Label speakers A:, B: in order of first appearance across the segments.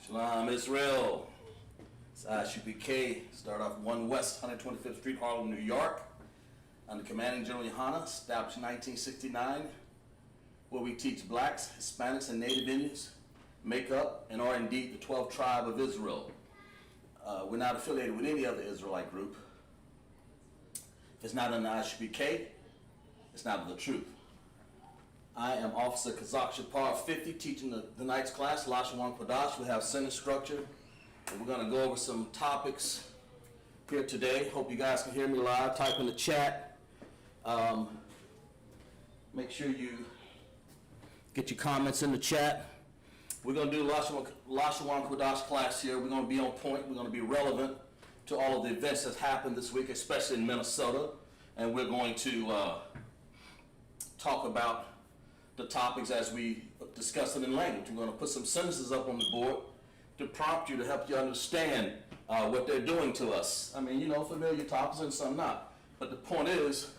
A: Shalom, Israel. It's I.S.U.P.K. Start off 1 West 125th Street, Harlem, New York. Under Commanding General YAHANNA, established in 1969, where we teach blacks, Hispanics, and Native Indians make up and are indeed the 12th tribe of Israel. We're not affiliated with any other Israelite group. If it's not in the I.S.U.P.K, it's not the truth. I am Officer Qadash, Par 50, teaching the night's class, Lashawan, Qadash. We have sentence structure, and we're going to go over some topics here today. Hope you guys can hear me live. Type in the chat. Make sure you get your comments in the chat. We're going to do Lashawan Qadash class here. We're going to be on point. We're going to be relevant to all of the events that happened this week, especially in Minnesota. And we're going to talk about the topics as we discuss it in language. We're going to put some sentences up on the board to prompt you, to help you understand what they're doing to us. I mean, you know, familiar topics and some not. But the point is,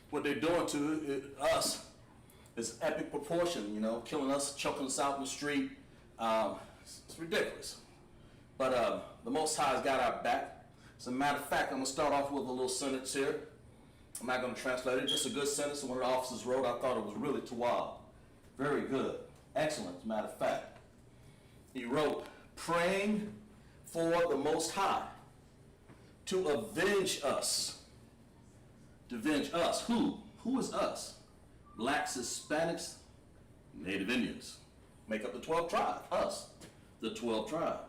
A: what they're doing to us is epic proportion, you know, killing us, choking us out in the street. It's ridiculous. But the Most High has got our back. As a matter of fact, I'm going to start off with a little sentence here. I'm not going to translate it. Just a good sentence one of the officers wrote. I thought it was really too wild. Very good. Excellent, as a matter of fact. He wrote, praying for the Most High to avenge us. To avenge us. Who? Who is us? Blacks, Hispanics, Native Indians. Make up the 12th tribe. Us. The 12th tribe.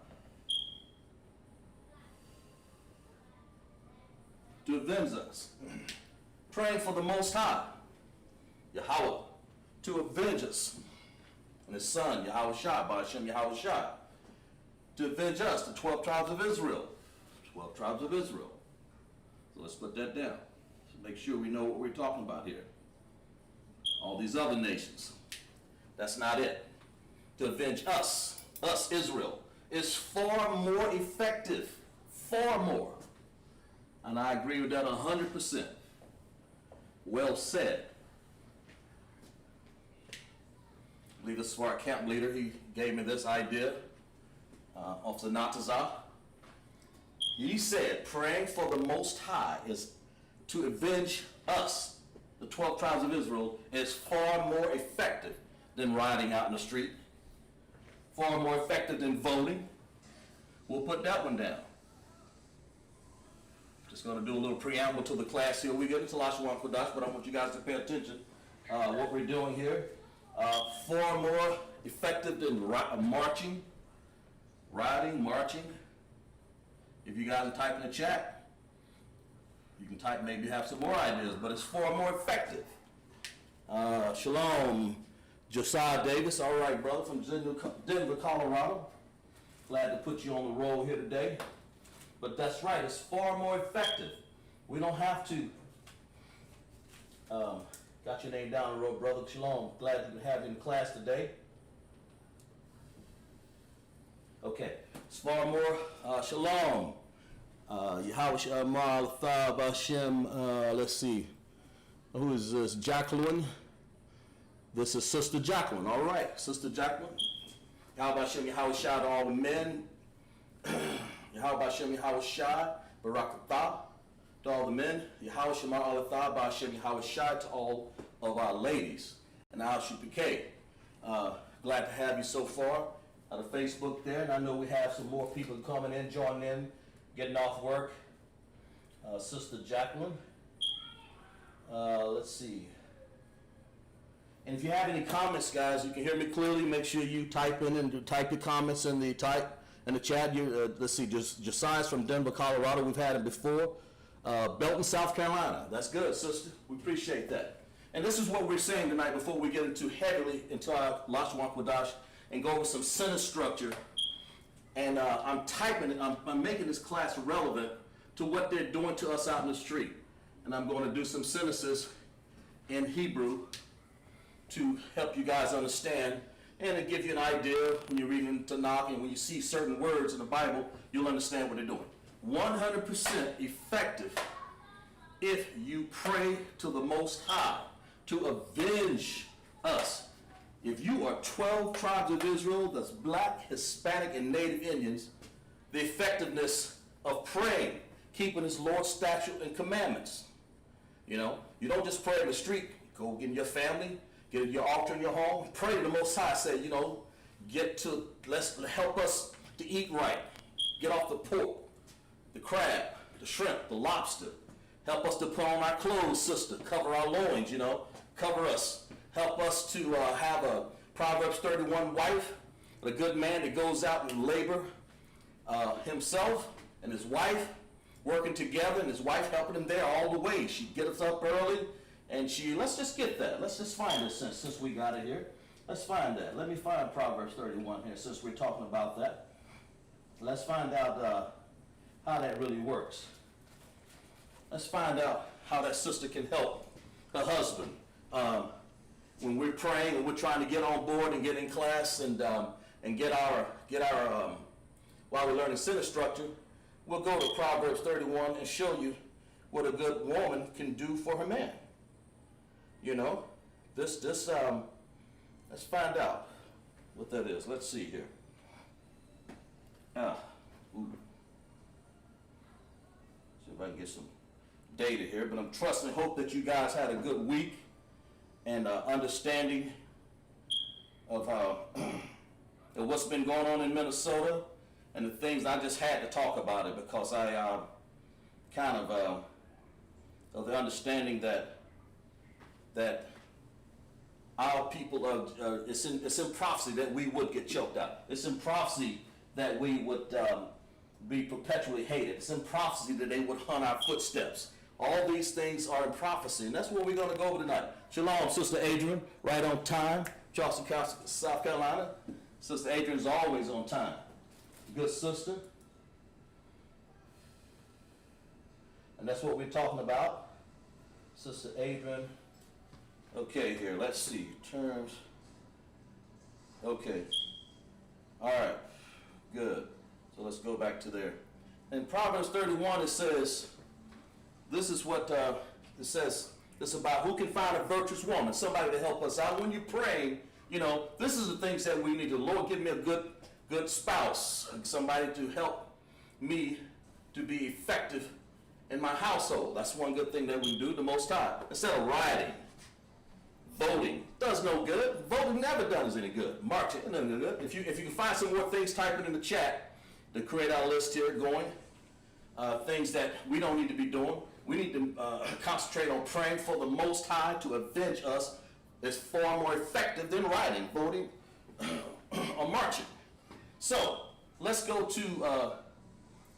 A: To avenge us. Praying for the Most High, Yahweh, to avenge us, and his son, Yahawashi, by Hashem Yahawashi, to avenge us, the 12 tribes of Israel. 12 tribes of Israel. So let's put that down. So make sure we know what we're talking about here. All these other nations. That's not it. To avenge us, Israel, is far more effective. Far more. And I agree with that 100%. Well said. I believe this is our camp leader. He gave me this idea. Officer Natazah. He said, praying for the Most High is to avenge us, the 12 tribes of Israel, is far more effective than riding out in the street. Far more effective than voting. We'll put that one down. Just going to do a little preamble to the class here. We get into Lashawan Qadash, but I want you guys to pay attention what we're doing here. Far more effective than marching, riding, marching. If you guys are typing in the chat, you can type, maybe have some more ideas, but it's far more effective. Shalom, Josiah Davis. All right, brother, from Denver, Colorado. Glad to put you on the roll here today. But that's right, it's far more effective. We don't have to. Got your name down the road, brother. Shalom. Glad to have you in class today. Okay, it's far more. Shalom. Yahawashi Amal Thab Hashem. Let's see. Who is this? Jacqueline. This is Sister Jacqueline. All right, Sister Jacqueline. Yahweh Hashem Yahawashi to all the men. Yahweh Hashem Yahawashi, Barakatah, to all the men. Yahweh Shema Alatah, Hashem Yahawashi, to all of our ladies. And I.S.U.P.K. Glad to have you so far out of Facebook there. And I know we have some more people coming in, joining in, getting off work. Sister Jacqueline. Let's see. And if you have any comments, guys, you can hear me clearly. Make sure you type in and type your comments in the chat. Let's see, Josiah's from Denver, Colorado. We've had him before. Belton, South Carolina. That's good, sister. We appreciate that. And this is what we're saying tonight before we get heavily into our Lashawan Qadash and go over some sentence structure. And I'm making this class relevant to what they're doing to us out in the street. And I'm going to do some sentences in Hebrew to help you guys understand. And to give you an idea when you're reading Tanakh and when you see certain words in the Bible, you'll understand what they're doing. 100% effective if you pray to the Most High to avenge us. If you are 12 tribes of Israel, that's black, Hispanic, and Native Indians, the effectiveness of praying, keeping his Lord's statute and commandments. You know, you don't just pray in the street. Go get in your family, get in your altar in your home, pray to the Most High. Say, you know, let's help us to eat right. Get off the pork, the crab, the shrimp, the lobster. Help us to put on our clothes, sister. Cover our loins, you know. Cover us. Help us to have a Proverbs 31 wife, a good man that goes out and labor himself and his wife working together, and his wife helping him there all the way. She gets up early, and let's just get that. Let's just find it since we got it here. Let's find that. Let me find Proverbs 31 here since we're talking about that. Let's find out how that really works. Let's find out how that sister can help her husband when we're praying and we're trying to get on board and get in class and get our while we're learning center structure. We'll go to Proverbs 31 and show you what a good woman can do for her man. You know, let's find out what that is. Let's see here. See if I can get some data here, but I'm trusting and hope that you guys had a good week and understanding of of what's been going on in Minnesota and the things. I just had to talk about it because I kind of the understanding that our people it's in prophecy that we would get choked out. It's in prophecy that we would be perpetually hated. It's in prophecy that they would hunt our footsteps. All these things are in prophecy, and that's what we're going to go over tonight. Shalom, Sister Adrian, right on time. Charleston, South Carolina. Sister Adrian is always on time. Good sister. And that's what we're talking about. Sister Adrian. Okay, here, let's see. Terms. Okay. All right. Good. So let's go back to there. In Proverbs 31, it says, this is what it says. It's about who can find a virtuous woman, somebody to help us out. When you pray, you know, this is the things that we need to. Lord, give me a good spouse, somebody to help me to be effective in my household. That's one good thing that we do, the Most High. Instead of rioting, voting does no good. Voting never does any good. Marching doesn't do good. If you can find some more things, type it in the chat to create our list here going. Things that we don't need to be doing. We need to concentrate on praying for the Most High to avenge us. It's far more effective than rioting, voting, or marching. So let's go to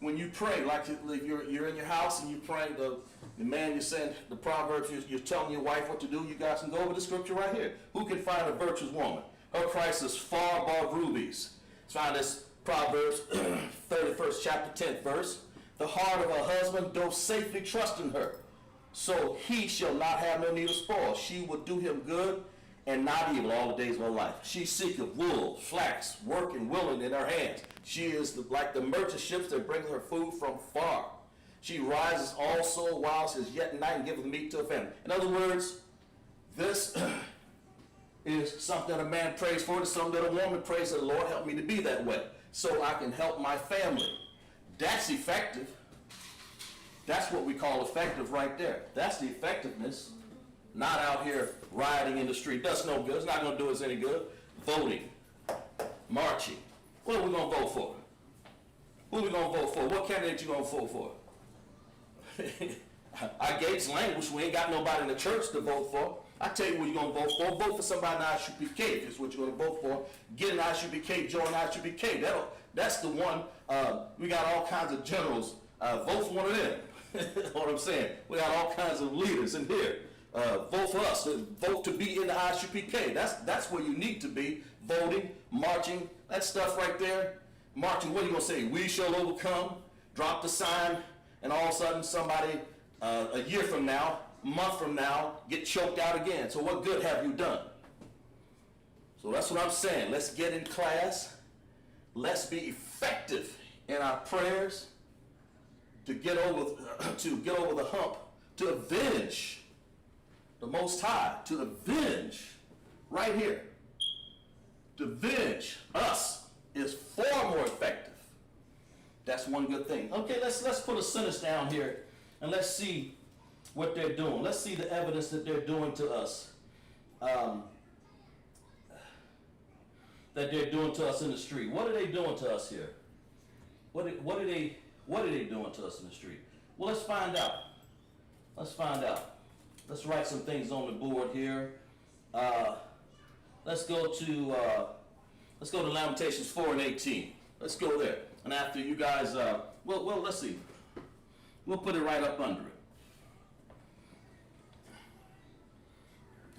A: when you pray, like if you're in your house and you pray, the man you're saying the Proverbs, you're telling your wife what to do. You guys can go over the scripture right here. Who can find a virtuous woman? Her price is far above rubies. Let's find this Proverbs 31st chapter 10th verse. The heart of her husband doth safely trust in her, so he shall not have no need of spoil. She will do him good and not evil all the days of her life. She seeketh wool, flax, working willing in her hands. She is like the merchant ships that bring her food from far. She rises also whilst it is yet night and giveth meat to her family. In other words, this is something that a man prays for. It's something that a woman prays that the Lord help me to be that way so I can help my family. That's effective. That's what we call effective right there. That's the effectiveness. Not out here rioting in the street. That's no good. It's not going to do us any good. Voting. Marching. What are we going to vote for? Who are we going to vote for? What candidate you going to vote for? Our Gates language, we ain't got nobody in the church to vote for. I tell you what you're going to vote for. Vote for somebody in I.S.U.P.K. if it's what you're going to vote for. Get an I.S.U.P.K., join I.S.U.P.K. That's the one. We got all kinds of generals. Vote for one of them. You know what I'm saying? We got all kinds of leaders in here. Vote for us. Vote to be in the I.S.U.P.K. That's where you need to be. Voting, marching, that stuff right there. Marching, what are you going to say? We shall overcome. Drop the sign, and all of a sudden somebody, a year from now, a month from now, get choked out again. So what good have you done? So that's what I'm saying. Let's get in class. Let's be effective in our prayers to get over the hump, to avenge the Most High, to avenge right here to avenge us is far more effective. That's one good thing. Okay, let's put a sentence down here and let's see what they're doing. Let's see the evidence that they're doing to us. That they're doing to us in the street. What are they doing to us here? What are they doing to us in the street? Well, let's find out. Let's find out. Let's write some things on the board here. Let's go to Lamentations 4:18. Let's go there. And after you guys, well, let's see. We'll put it right up under it.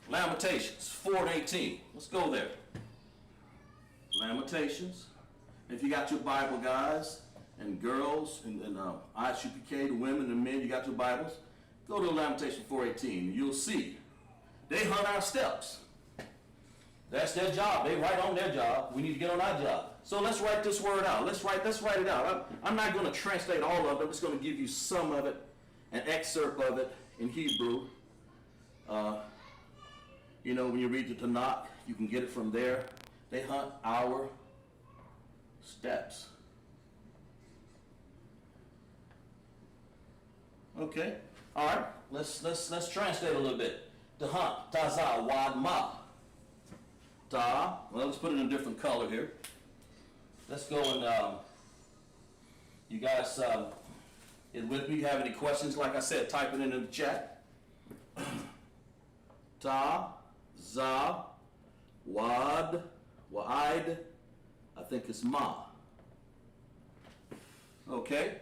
A: Lamentations 4:18. Let's go there. Lamentations. If you got your Bible, guys and girls, and I.S.U.P.K, the women and men, you got your Bibles, go to Lamentations 4:18. You'll see. They hunt our steps. That's their job. They write on their job. We need to get on our job. So let's write this word out. Let's write it out. I'm not going to translate all of it. I'm just going to give you some of it, an excerpt of it in Hebrew. When you read the Tanakh, you can get it from there. They hunt our steps. Okay. All right. Let's translate a little bit. To hunt. Tazah wad ma. Ta. Well, let's put it in a different color here. Let's go and you guys is with me. Have any questions? Like I said, type it in the chat. Ta, za, wad, wa'id. I think it's ma. Okay.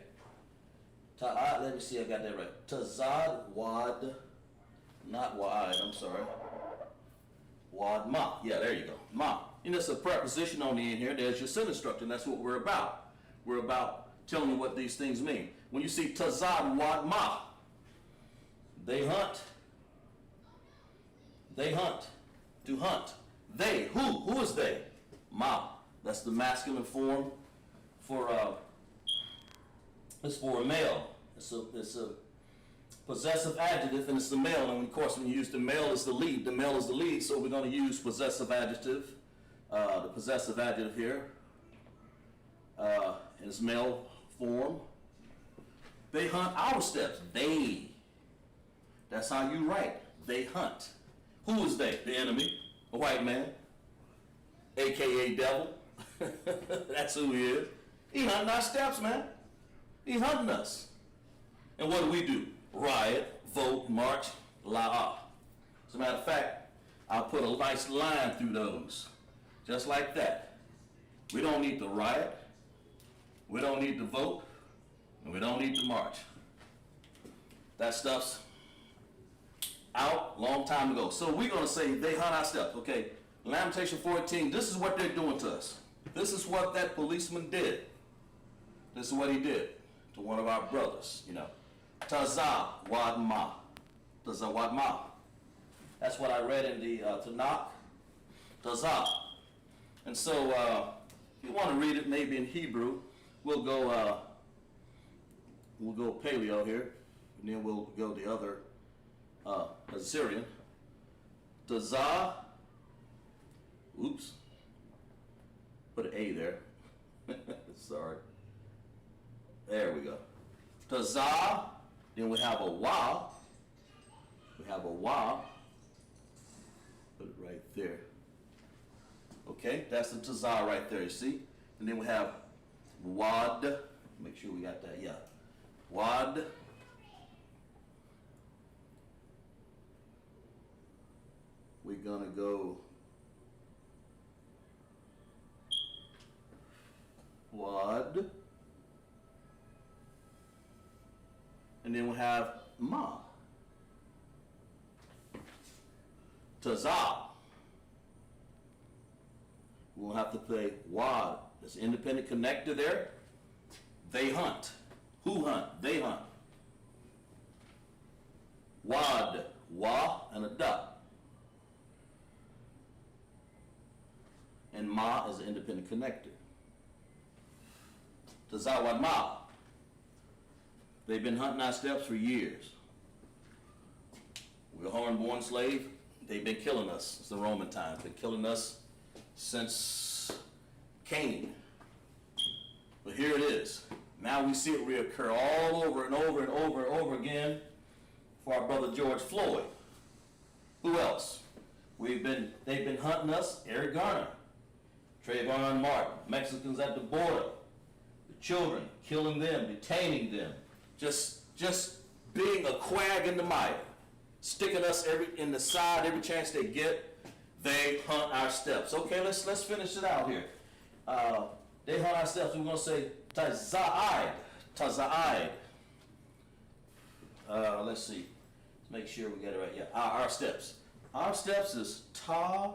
A: Ta. Let me see. I got that right. Tazad wad, not wa'id. I'm sorry. Wad ma. Yeah, there you go. Ma. And it's a preposition on the end here. There's your sentence structure, and that's what we're about. We're about telling you what these things mean. When you see tazad wad ma, they hunt. They hunt. To hunt. They. Who is they? Ma. That's the masculine form for it's for a male. It's a possessive adjective, and it's the male. And of course, when you use the male is the lead. The male is the lead, so we're going to use possessive adjective. The possessive adjective here in its male form. They hunt our steps. They. That's how you write. They hunt. Who is they? The enemy. A white man. AKA devil. That's who he is. He hunting our steps, man. He's hunting us. And what do? Riot, vote, march, la. As a matter of fact, I'll put a nice line through those. Just like that. We don't need to riot. We don't need to vote. And we don't need to march. That stuff's out long time ago. So we're going to say they hunt our steps. Okay, Lamentation 14, this is what they're doing to us. This is what that policeman did. This is what he did to one of our brothers, Tazah wad ma. Tazah wad ma. That's what I read in the Tanakh. Tazah. And so, if you want to read it maybe in Hebrew, we'll go paleo here, and then we'll go the other Assyrian. Tazah. Oops. Put an A there. Sorry. There we go. Tazah. Then we have a wa. We have a wa. Put it right there. Okay, that's the tazah right there, you see? And then we have wad. Make sure we got that, yeah. Wad. We're gonna go wad. And then we have ma. Tazah. We'll have to play wad. There's an independent connector there. They hunt. Who hunt? They hunt. Wad. Wa and a da. And ma is an independent connector. Tazah wad ma. They've been hunting our steps for years. We're a horn-born slave. They've been killing us. It's the Roman times. They've been killing us since Cain. But here it is. Now we see it reoccur all over and over and over and over again for our brother George Floyd. Who else? They've been hunting us, Eric Garner, Trayvon Martin, Mexicans at the border, the children, killing them, detaining them, just being a quag in the mire, sticking us in the side every chance they get. They hunt our steps. Okay, let's finish it out here. They hunt our steps. We're gonna say taza'id. Let's see. Let's make sure we get it right. Yeah, our steps. Our steps is taza'id.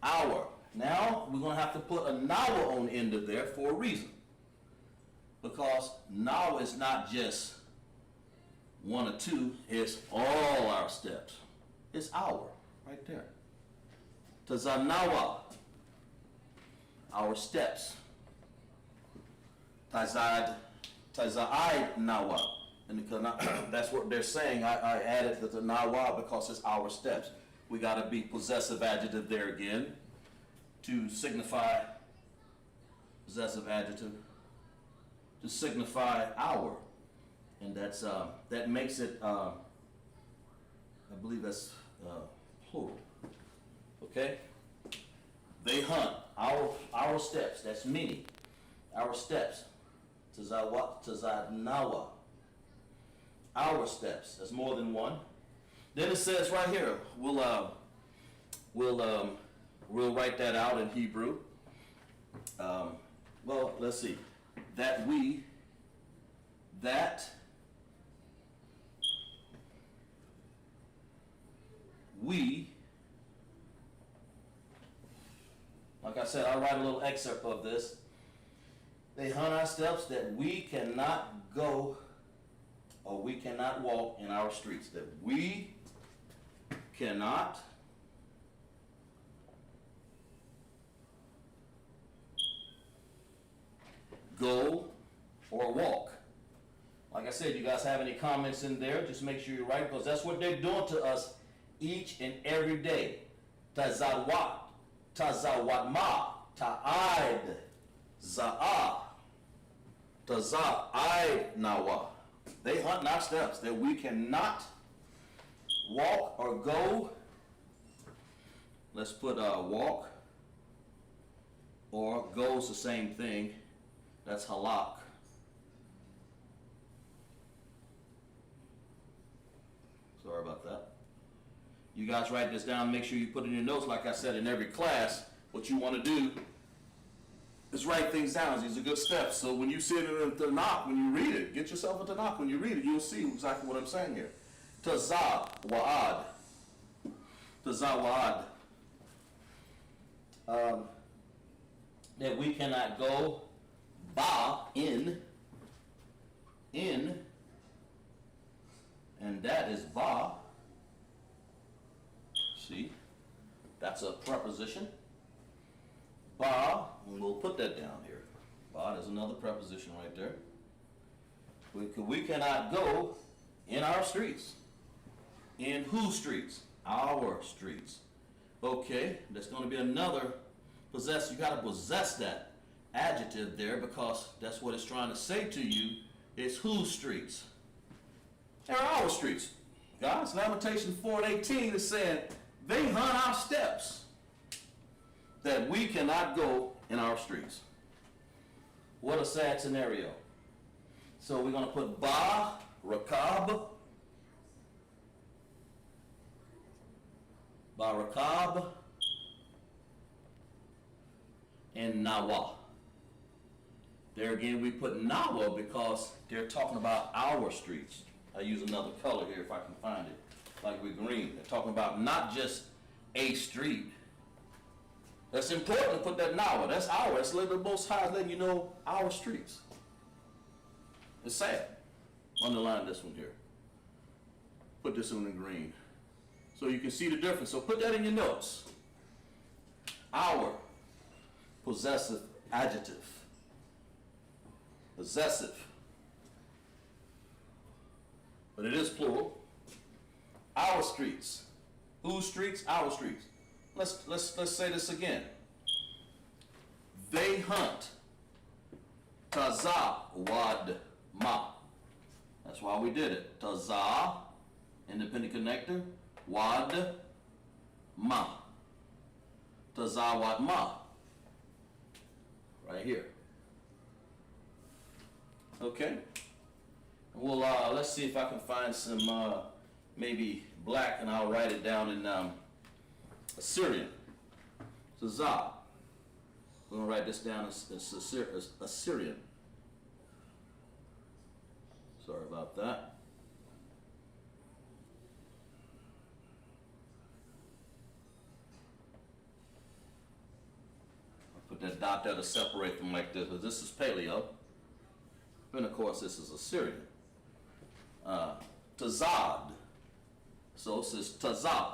A: Our. Now we're gonna have to put a nawa on the end of there for a reason. Because nawa is not just one or two, it's all our steps. It's our, right there. Tazanawa, our steps. Taza'id nawa. And that's what they're saying. I added the nawa because it's our steps. We got to be possessive adjective there again to signify possessive adjective to signify our, and that's that makes it I believe that's plural. Okay, they hunt our steps. That's many. Our steps. Tazanawa. Our steps. That's more than one. Then it says right here. We'll write that out in Hebrew. Well, let's see. That we, like I said, I'll write a little excerpt of this. They hunt our steps that we cannot go or we cannot walk in our streets. That we cannot go or walk. Like I said, you guys have any comments in there, just make sure you're right, because that's what they're doing to us each and every day. Tazawat, tazawatma, ta'aid, za'a, taza'aid nawa. They hunt our steps that we cannot walk or go. Let's put walk or go is the same thing. That's halak. Sorry about that. You guys write this down. Make sure you put in your notes. Like I said, in every class, what you want to do is write things down. These are good steps. So when you see it in the Tanakh, when you read it, get yourself a Tanakh. When you read it, you'll see exactly what I'm saying here. Tazah wa'ad. Tazah wa'ad. That we cannot go ba in, and that is ba. See, that's a preposition. Ba, and we'll put that down here. Ba is another preposition right there. We cannot go in our streets. In whose streets? Our streets. Okay, there's going to be another possess. You got to possess that adjective there because that's what it's trying to say to you. It's whose streets? They're our streets. God's Lamentation 4:18 is saying they hunt our steps that we cannot go in our streets. What a sad scenario. So we're going to put ba, rakab, barakab, and nawa. There again, we put nawa because they're talking about our streets. I use another color here if I can find it, like with green. They're talking about not just a street. That's important to put that nawa. That's our. That's the Most High letting you know our streets. It's sad. Underline this one here. Put this one in green so you can see the difference. So put that in your notes. Our. Possessive adjective. Possessive. but it is plural. Our streets. Whose streets? Our streets. Let's say this again. They hunt. Taza wad ma. That's why we did it. Taza, independent connector, wad ma. Taza wad ma. Right here. Okay. Well, let's see if I can find some maybe black, and I'll write it down in Assyrian. Taza. We're going to write this down as Assyrian. Sorry about that. I'll put that dot there to separate them like this, because this is Paleo. And of course, this is Assyrian. Tazad. So it says Tazah.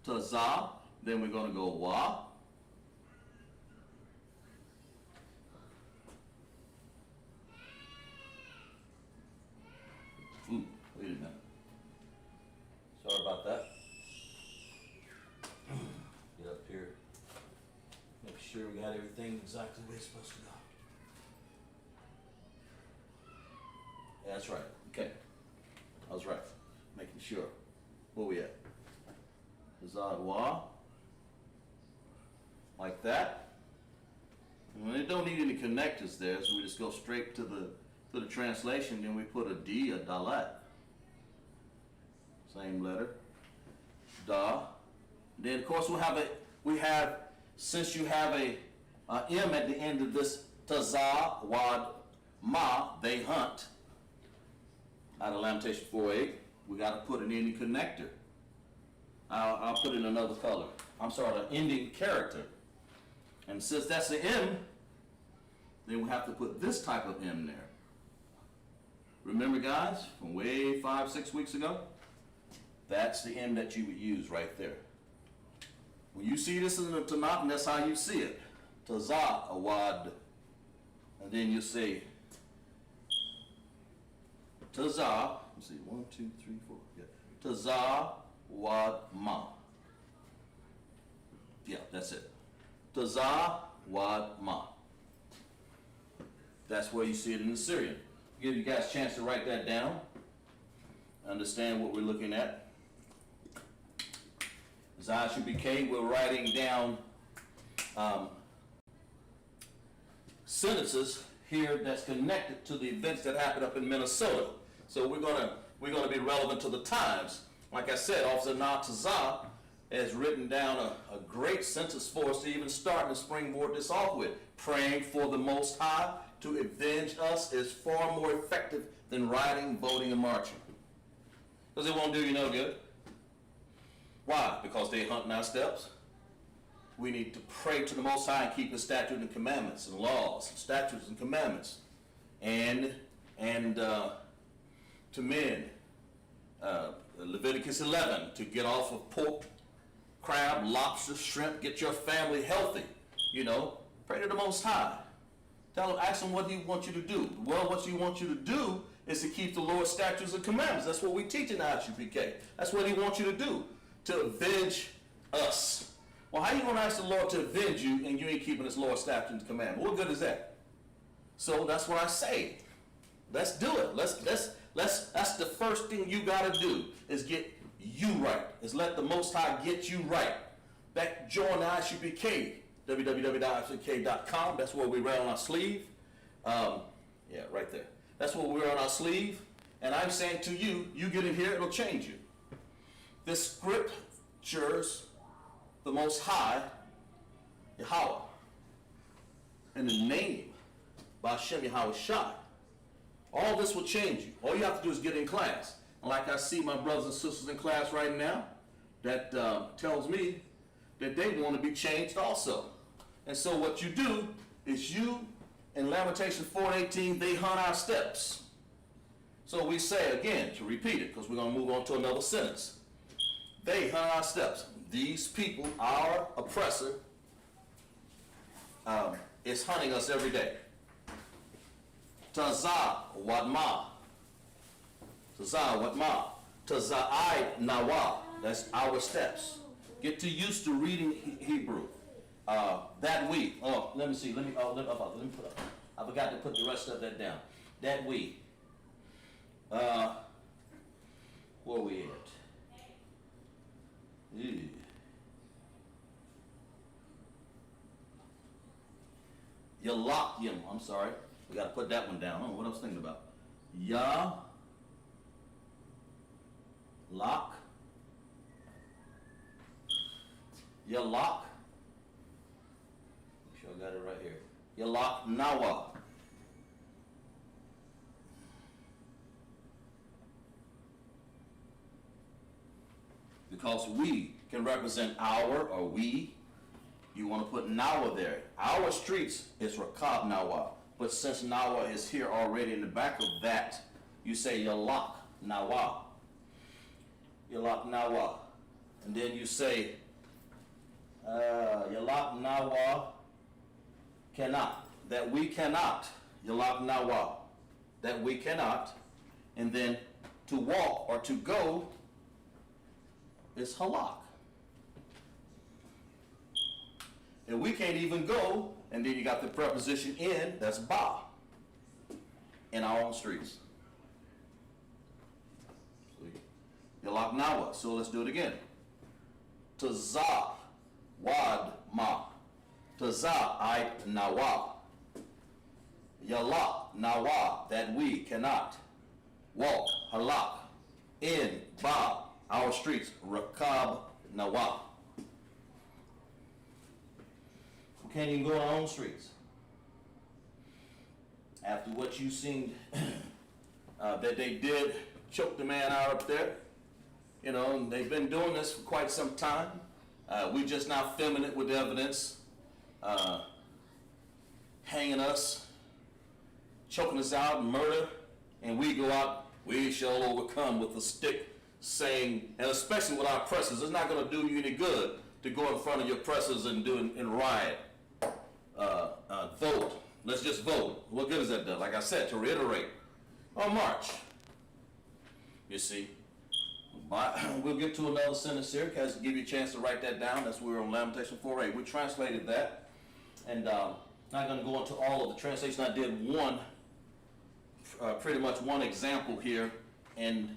A: Tazah. Then we're going to go Wa. Ooh, wait a minute. Sorry about that. Get up here. Make sure we got everything exactly where it's supposed to go. Yeah, that's right. Okay. I was right. Making sure. Where we at? Wa. Like that. And it don't need any connectors there, so we just go straight to the translation, then we put a D, a dalat. Same letter. Da. Then of course we have since you have a M at the end of this Taza wad ma, they hunt. Out of Lamentation 4:8, we got to put an ending connector. I'll put in another color. I'm sorry, the ending character. And since that's the M, then we have to put this type of M there. Remember, guys, from way 5-6 weeks ago? That's the M that you would use right there. When you see this in the Tanakh, that's how you see it. Tazah awad. And then you say Tazah. Let's see, 1, 2, 3, 4. Yeah. Tazah wad ma. Yeah, that's it. Tazah wad ma. That's where you see it in the Syrian. Give you guys a chance to write that down. Understand what we're looking at. As I.S.U.P.K, we're writing down sentences here that's connected to the events that happened up in Minnesota. So we're gonna be relevant to the times. Like I said, Officer Natazah has written down a great sentence for us to even start and springboard this off with. Praying for the Most High to avenge us is far more effective than rioting, voting, and marching. Because it won't do you no good. Why? Because they hunting our steps. We need to pray to the Most High and keep His statutes and commandments and laws, and statutes and commandments, and to men, Leviticus 11, to get off of pork, crab, lobster, shrimp, get your family healthy. You know, pray to the Most High. Tell him, ask him what he wants you to do. Well, what he wants you to do is to keep the Lord's statutes and commandments. That's what we teach in I.S.U.P.K. That's what he wants you to do, to avenge us. Well, how you going to ask the Lord to avenge you and you ain't keeping his Lord's statutes and commandments? What good is that? So that's what I say. Let's do it. That's the first thing you got to do is get you right. Is let the Most High get you right. Back join the I.S.U.P.K. www.ISUPK.com. That's what we wear on our sleeve. Yeah, right there. That's what we wear on our sleeve. And I'm saying to you, you get in here, it'll change you. The scriptures, the Most High, Yahweh, and the name, Ba'Shem Yahweh Shai, all this will change you. All you have to do is get in class. And like I see my brothers and sisters in class right now, that tells me that they want to be changed also. And so what you do is you, in Lamentation 4:18, they hunt our steps. So we say again, to repeat it, because we're going to move on to another sentence. They hunt our steps. These people, our oppressor, is hunting us every day. Tazah wadma. Taza, what ma? Taza'id nawa. That's our steps. Get too used to reading Hebrew. That we. Oh, let me see. Let me put up. I forgot to put the rest of that down. That we. Where we at? Ew. Yalakyim. I'm sorry. We got to put that one down. Oh, what I was thinking about. Yalak. Make sure I got it right here. Yalak nawa. Because we can represent our or we. You want to put nawa there. Our streets is rakab nawa. But since nawa is here already in the back of that, you say yalak nawa. Yalak nawa. And then you say yalak nawa cannot. That we cannot. Yalak nawa. That we cannot. And then to walk or to go is halak. And we can't even go, and then you got the preposition in, that's ba, in our own streets. Yalak nawa. So let's do it again. Taza wad ma. Taza I nawa. Yalak nawa, that we cannot. Walk, halak, in, ba, our streets, rakab nawa. We can't even go on our own streets. After what you seen that they did choke the man out up there, you know, and they've been doing this for quite some time. We just now filming it with evidence, hanging us, choking us out, murder, and we go out, we shall overcome with a stick, saying, and especially with our pressers, it's not going to do you any good to go in front of your pressers and do and riot. Vote. Let's just vote. What good has that done? Like I said, to reiterate, on March. You see, we'll get to another sentence here, because give you a chance to write that down. That's where we're on Lamentation 4:8. We translated that, and not going to go into all of the translation. I did one, pretty much one example here in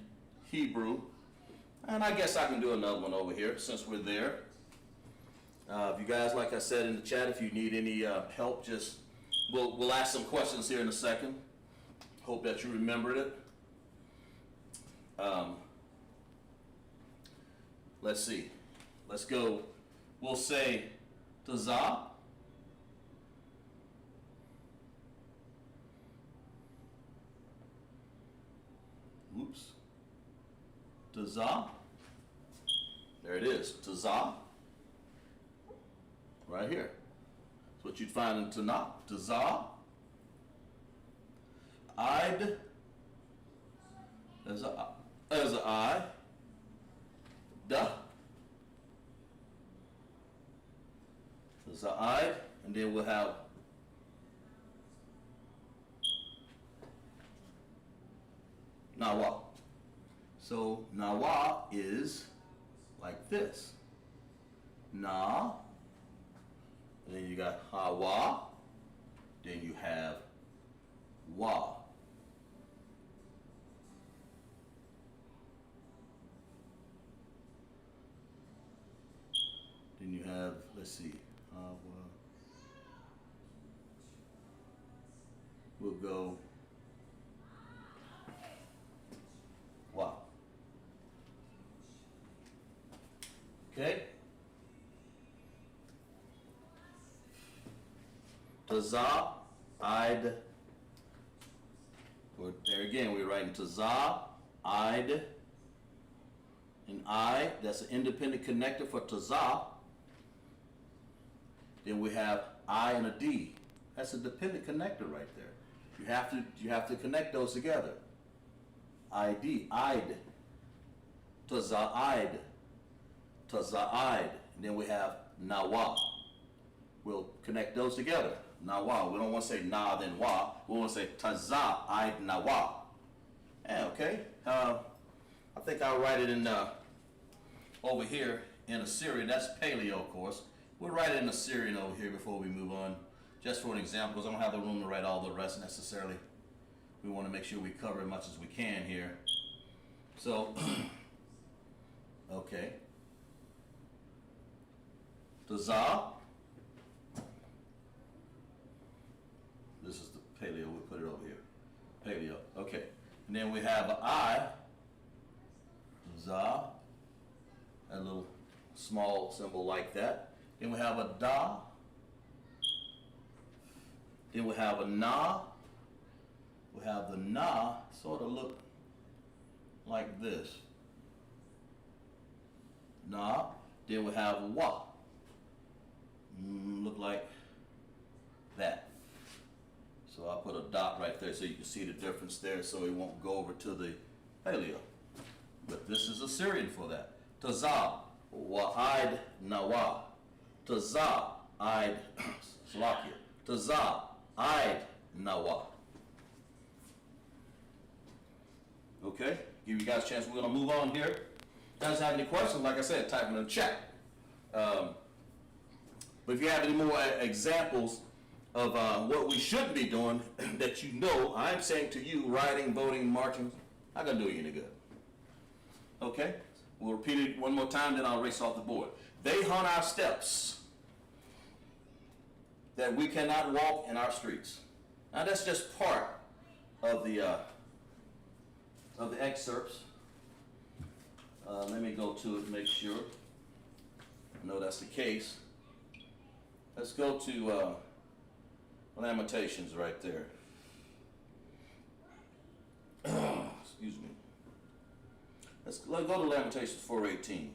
A: Hebrew, and I guess I can do another one over here since we're there. If you guys, like I said in the chat, if you need any help, just we'll ask some questions here in a second. Hope that you remembered it. Let's see. Let's go. We'll say Taza. Oops. Taza. There it is. Taza. Right here. That's what you'd find in Tanakh. Taza. I'd. There's a I. Da. There's a I. And then we'll have Nawa. So Nawa is like this. Na. And then you got Hawa. Then you have Wa. Then you have, let's see, we'll go Wa. Okay? Taza, I'd, there again, we're writing Taza, I'd, and I, that's an independent connector for Taza. Then we have I and a D. That's a dependent connector right there. You have to connect those together. ID, I'd, Taza'id, Taza'id. And then we have Nawa. We'll connect those together. Nawa. We don't want to say na then wa. We want to say Taza'id Nawa. Yeah, okay. I think I'll write it in over here in Assyrian. That's Paleo, of course. We'll write it in Assyrian over here before we move on, just for an example, because I don't have the room to write all the rest necessarily. We want to make sure we cover as much as we can here. So, okay. Tazah. This is the Paleo. We'll put it over here. Paleo. Okay. And then we have an I. Za. A little small symbol like that. Then we have a Da. Then we have a Na. We have the Na sort of look like this. Na. Then we have Wa. Look like that. So I'll put a dot right there so you can see the difference there, so it won't go over to the Paleo. But this is Assyrian for that. Tazah, wa'id nawa. Tazah, id, Slovakia. Tazah, id nawa. Okay, give you guys a chance. We're going to move on here. Guys have any questions, like I said, type in the chat. But if you have any more examples of what we should be doing that you know, I'm saying to you, rioting, voting, marching, not going to do you any good. Okay? We'll repeat it one more time, then I'll erase off the board. They hunt our steps, that we cannot walk in our streets. Now that's just part of the excerpts. Let me go to it and make sure. I know that's the case. Let's go to Lamentations right there. Excuse me. Let's go to Lamentations 4:18.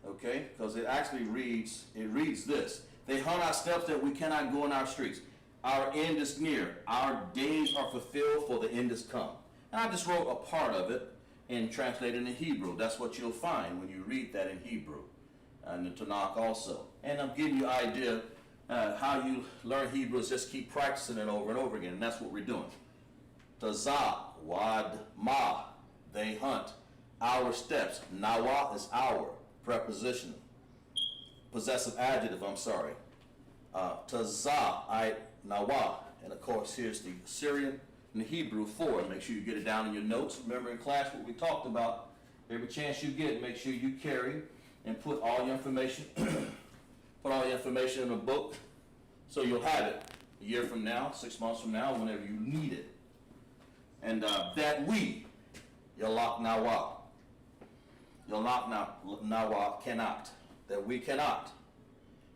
A: Okay? Because it actually reads this. They hunt our steps that we cannot go in our streets. Our end is near. Our days are fulfilled, for the end is come. And I just wrote a part of it and translated in Hebrew. That's what you'll find when you read that in Hebrew. And the Tanakh also. And I'm giving you an idea how you learn Hebrew is just keep practicing it over and over again. And that's what we're doing. Tazah, wad, ma, they hunt. Our steps. Nawa is our. Preposition. Possessive adjective, I'm sorry. Tazah, I, nawa. And of course, here's the Syrian and the Hebrew for. Make sure you get it down in your notes. Remember in class what we talked about. Every chance you get, make sure you carry and put all your information, in a book, so you'll have it a year from now, 6 months from now, whenever you need it. And that we, Yalak Nawa, Nawa cannot, that we cannot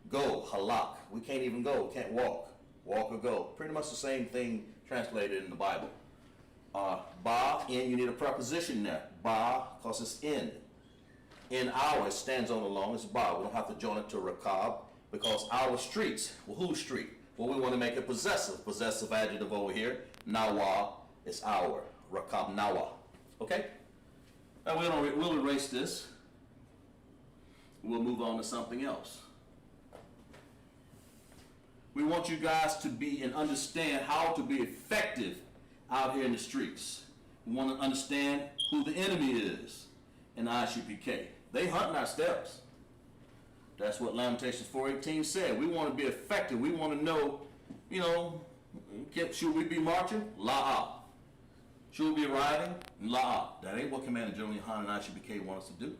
A: go, halak, we can't even go, can't walk or go. Pretty much the same thing translated in the Bible. Ba, in, you need a preposition there. Ba, because it's in. In our, it stands on alone, it's ba. We don't have to join it to rakab, because our streets, well, whose street? Well, we want to make it possessive adjective over here. Nawa is our, rakab nawa. Okay? Now we'll erase this. We'll move on to something else. We want you guys to be and understand how to be effective out here in the streets. We want to understand who the enemy is in I.S.U.P.K. They hunting our steps. That's what Lamentations 4:18 said. We want to be effective. We want to know, should we be marching? La'a. Should we be riding? La'a. That ain't what Commander General YAHANNA and I.S.U.P.K want us to do.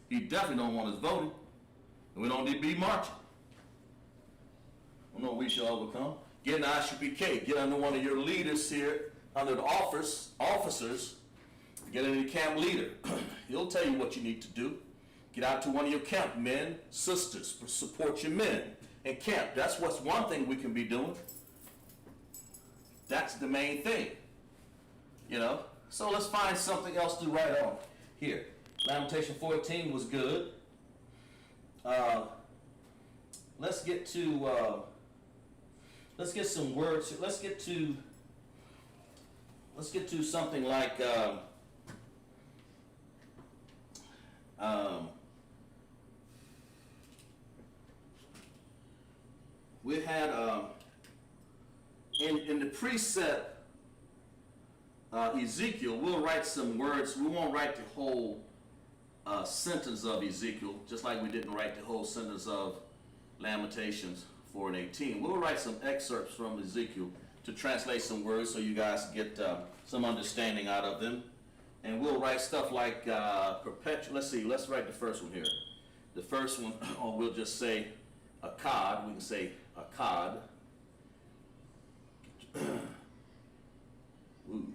A: He definitely don't want us voting. And we don't need to be marching. We know we shall overcome. Get an I.S.U.P.K. Get under one of your leaders here, under the officers. Get into the camp leader. He'll tell you what you need to do. Get out to one of your camp men, sisters, support your men in camp. That's what's one thing we can be doing. That's the main thing. So let's find something else to write on here. Lamentation 14 was good. Let's get some words. Let's get to something like we had in the precept Ezekiel, we'll write some words. We won't write the whole sentence of Ezekiel, just like we didn't write the whole sentence of Lamentations 4 and 18. We'll write some excerpts from Ezekiel to translate some words so you guys get some understanding out of them. And we'll write stuff like perpetual. Let's see, let's write the first one here. The first one, or we'll just say a cod. We can say a cod. Ooh.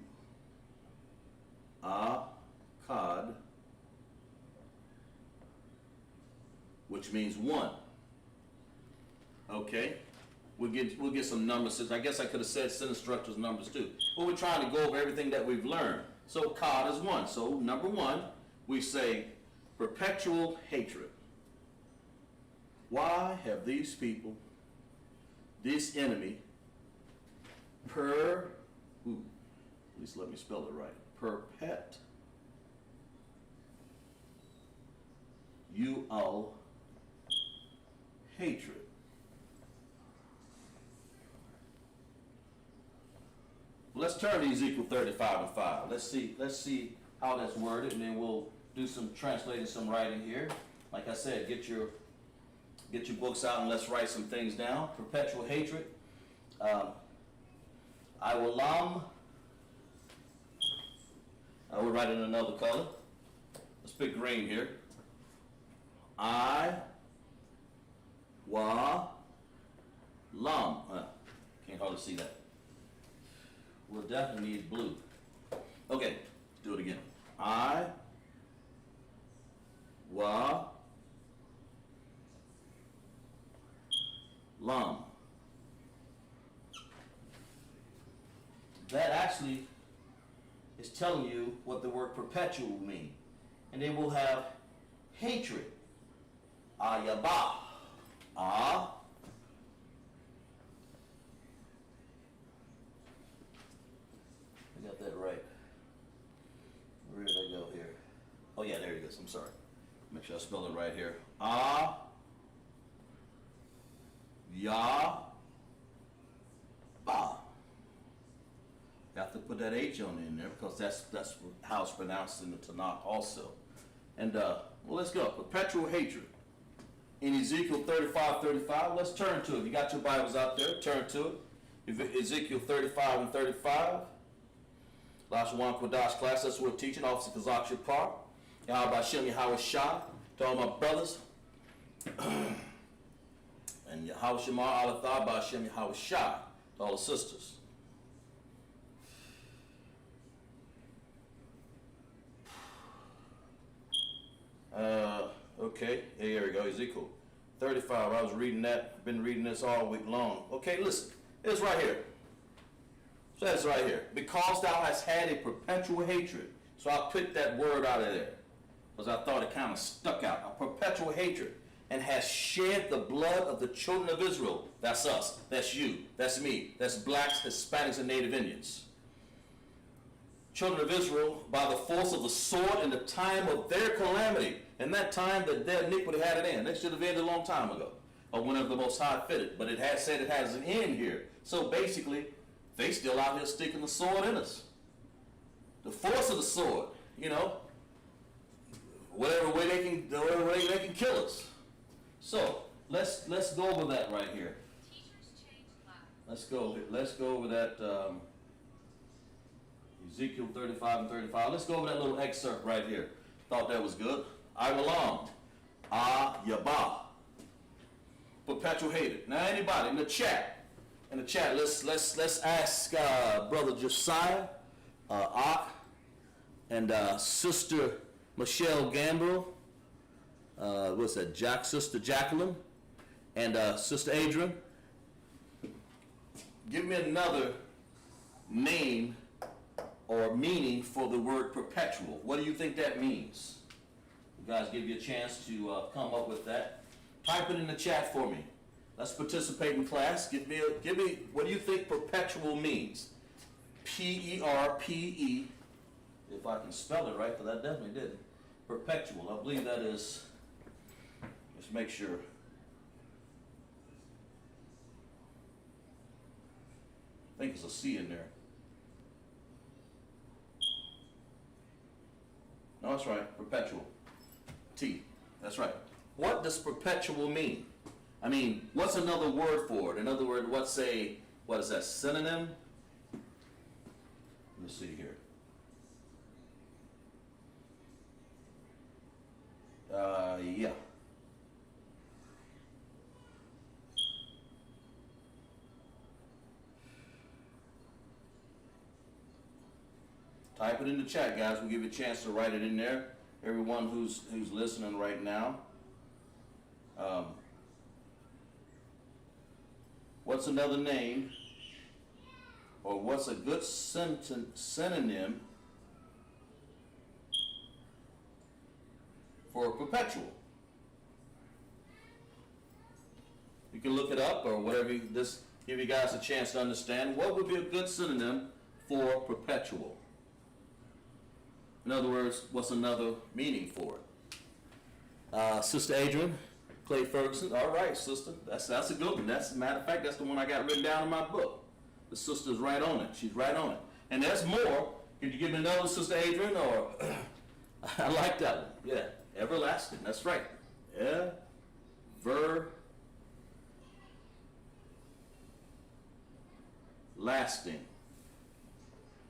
A: A cod, which means one. Okay, we'll get some numbers. I guess I could have said sentence structures numbers too. But we're trying to go over everything that we've learned. So cod is one. So number one, we say perpetual hatred. Why have these people, this enemy, at least let me spell it right, perpetual hatred. Let's turn to Ezekiel 35 and 5. Let's see how that's worded, and then we'll do some translating, some writing here. Like I said, get your books out and let's write some things down. Perpetual hatred. I will write it in another color. Let's pick green here. Can't hardly see that. We'll definitely need blue. Okay, let's do it again. Lam. That actually is telling you what the word perpetual means. And then we'll have hatred. Ayaba. I got that right. Where did I go here? Oh yeah, there it is. I'm sorry. Make sure I spell it right here. Ba. You have to put that H on in there because that's how it's pronounced in the Tanakh also. And well, let's go. Perpetual hatred. In Ezekiel 35:35, let's turn to it. If you got your Bibles out there, turn to it. Ezekiel 35 and 35. Lashawan Qadash class, that's what we're teaching. Officer I.S.U.P.K. YAHANNA, to all my brothers. And Yahweh Shema Alathah Ba'Hashem Yahweh Shai, to all the sisters. Okay, here we go, Ezekiel 35. I was reading that, been reading this all week long. Okay, listen, it's right here. So that's right here. Because thou hast had a perpetual hatred. So I put that word out of there because I thought it kind of stuck out. A perpetual hatred. And has shed the blood of the children of Israel. That's us. That's you. That's me. That's blacks, Hispanics, and Native Indians. Children of Israel by the force of the sword in the time of their calamity. And that time that their iniquity had an end. They should have ended a long time ago. Or whenever the Most High fitted. But it has said it has an end here. So basically, they still out here sticking the sword in us. The force of the sword, you know, whatever way they can kill us. So let's go over that right here. Let's go over that Ezekiel 35 and 35. Let's go over that little excerpt right here. Thought that was good. I will Yabah. Perpetual hatred. Now anybody in the chat, let's ask Brother Josiah, and Sister Michelle Gambrill. What's that? Sister Jacqueline, and Sister Adrian. Give me another name or meaning for the word perpetual. What do you think that means? You guys, give you a chance to come up with that. Type it in the chat for me. Let's participate in class. Give me. What do you think perpetual means? P-E-R-P-E. If I can spell it right, because I definitely didn't. Perpetual. I believe that is. Let's make sure. I think there's a C in there. No, that's right. Perpetual. T. That's right. What does perpetual mean? I mean, what's another word for it? In other words, what is that, synonym? Let's see here. Yeah. Type it in the chat, guys. We'll give you a chance to write it in there. Everyone who's listening right now. What's another name, or what's a good synonym for perpetual? You can look it up or whatever. Just give you guys a chance to understand what would be a good synonym for perpetual. In other words, what's another meaning for it? Sister Adrian, Clay Ferguson. All right, sister. That's a good one. That's, matter of fact, that's the one I got written down in my book. The sister's right on it. She's right on it. And there's more. Could you give me another, Sister Adrian? Or I like that one. Yeah, everlasting. That's right. Lasting.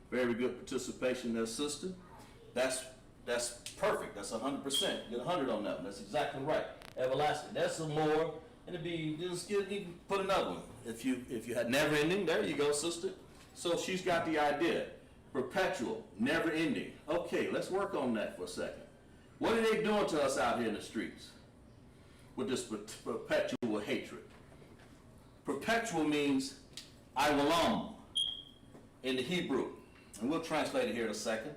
A: Very good participation there, sister. That's perfect. That's 100%. Get 100 on that one. That's exactly right. Everlasting. That's some more. And it'd be, you can put another one. If you had never ending, there you go, sister. So she's got the idea. Perpetual, never ending. Okay, let's work on that for a second. What are they doing to us out here in the streets with this perpetual hatred? Perpetual means I in the Hebrew. And we'll translate it here in a second.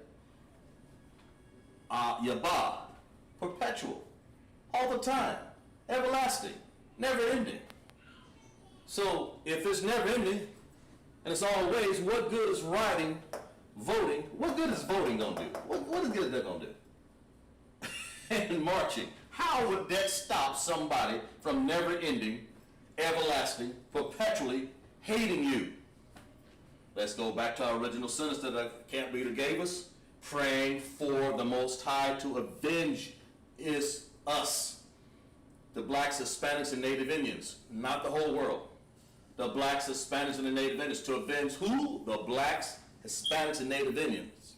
A: Yabah, perpetual, all the time, everlasting, never ending. So if it's never ending and it's always, what good is voting? What good is voting gonna do? What is good is that gonna do? And marching. How would that stop somebody from never ending, everlasting, perpetually hating you? Let's go back to our original sentence that the camp leader gave us. Praying for the Most High to avenge is us. The blacks, Hispanics, and Native Indians. Not the whole world. The blacks, Hispanics, and the Native Indians. To avenge who? The blacks, Hispanics, and Native Indians.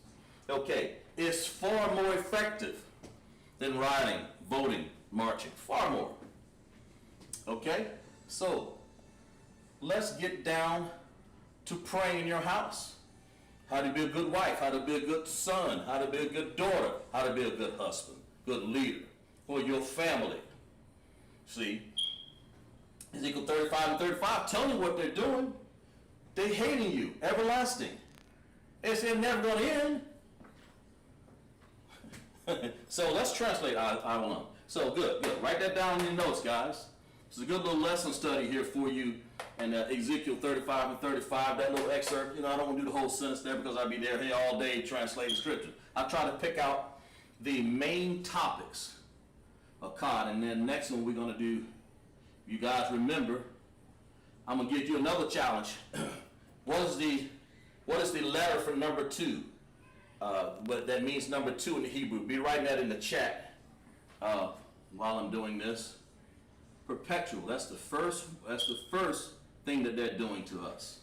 A: Okay. It's far more effective than rioting, voting, marching. Far more. Okay? So, let's get down to praying in your house. How to be a good wife, how to be a good son, how to be a good daughter, how to be a good husband, good leader for your family. See, Ezekiel 35 and 35, tell you what they're doing. They hating you, everlasting. They say they're never going to end. So let's translate I will know. So good. Write that down in your notes, guys. It's a good little lesson study here for you. And Ezekiel 35 and 35, that little excerpt, I don't want to do the whole sentence there because I'll be there here all day translating scripture. I try to pick out the main topics of God, and then next one we're going to do, you guys remember, I'm going to give you another challenge. What is the letter for number 2? What that means number 2 in the Hebrew. Be writing that in the chat while I'm doing this. Perpetual. That's the first thing that they're doing to us.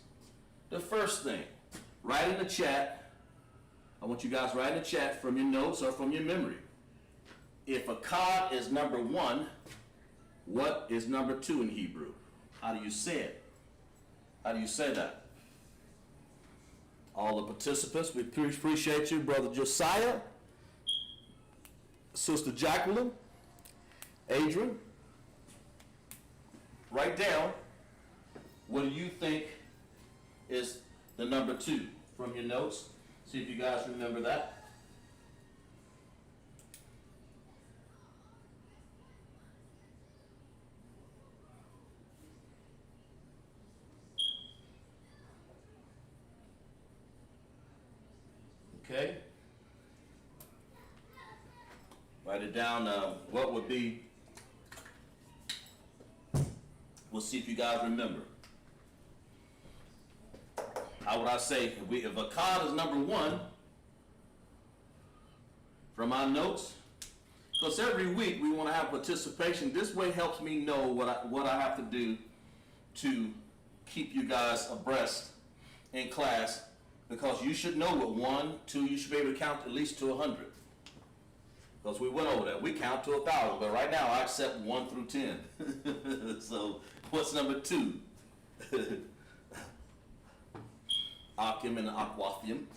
A: The first thing. Write in the chat. I want you guys to write in the chat from your notes or from your memory. If a Qad is number 1, what is number 2 in Hebrew? How do you say it? How do you say that? All the participants, we appreciate you, Brother Josiah, Sister Jacqueline, Adrian. Write down, what do you think is the number 2 from your notes? See if you guys remember that. Okay. Write it down. What would be? We'll see if you guys remember. How would I say, if a Qad is number 1, from my notes. Because every week we want to have participation. This way helps me know what I have to do to keep you guys abreast in class. Because you should know what 1, 2, you should be able to count at least to 100. Because we went over that. We count to 1,000, but right now I accept 1 through 10. So what's number 2? Akim and Aquathium.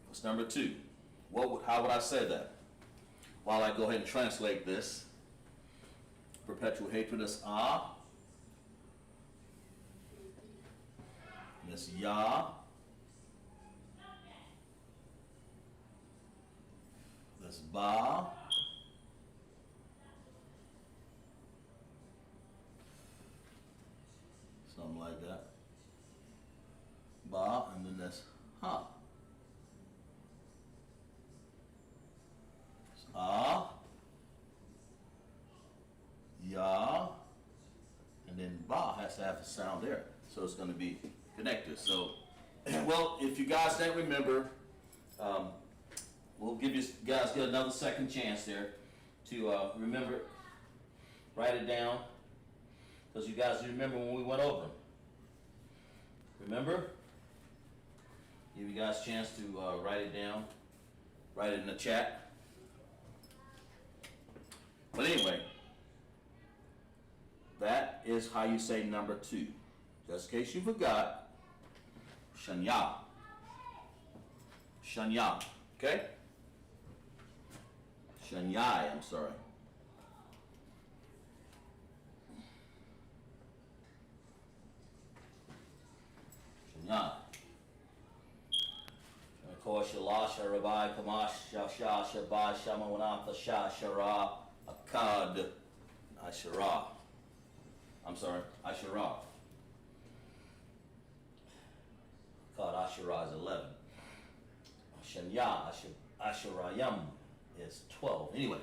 A: What's number 2? How would I say that? While I go ahead and translate this. Perpetual hatred is Ah. That's Yah. That's Ba. Something like that. Ba, and then that's Ha. It's Ah. Yah. And then Ba has to have a sound there. So it's going to be connected. So, well, if you guys don't remember, we'll give you guys get another second chance there to remember, write it down, because you guys remember when we went over them. Remember? Give you guys a chance to write it down, write it in the chat. But anyway, that is how you say number 2. Just in case you forgot, Shanya. Shanya. Okay? Shanyai, I'm sorry. Shanya. Of course, Shalasha, Rabbi, Kamash, Shasha, Shabbai, Shamawanatha, Shashara, Akkad, Ashara. I'm sorry, Ashara. Qadash is 11. Shanya, Asherayam is 12. Anyway,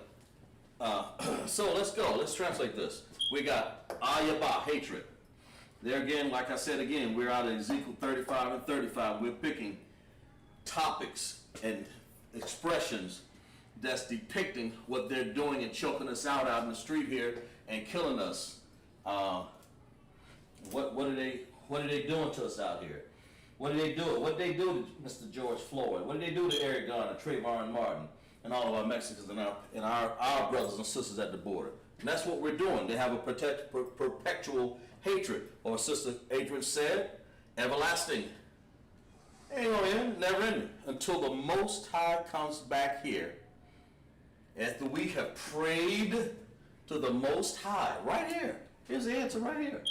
A: so let's go. Let's translate this. We got Ayaba, hatred. There again, like I said again, we're out of Ezekiel 35 and 35. We're picking topics and expressions that's depicting what they're doing and choking us out in the street here and killing us. What are they doing to us out here? What did they do? What did they do to Mr. George Floyd? What did they do to Eric Garner, Trayvon Martin, and all of our Mexicans and our brothers and sisters at the border? And that's what we're doing. They have a perpetual hatred. Or Sister Adrian said, everlasting. Ain't no end, never ending. Until the Most High comes back here. After we have prayed to the Most High. Right here. Here's the answer right here.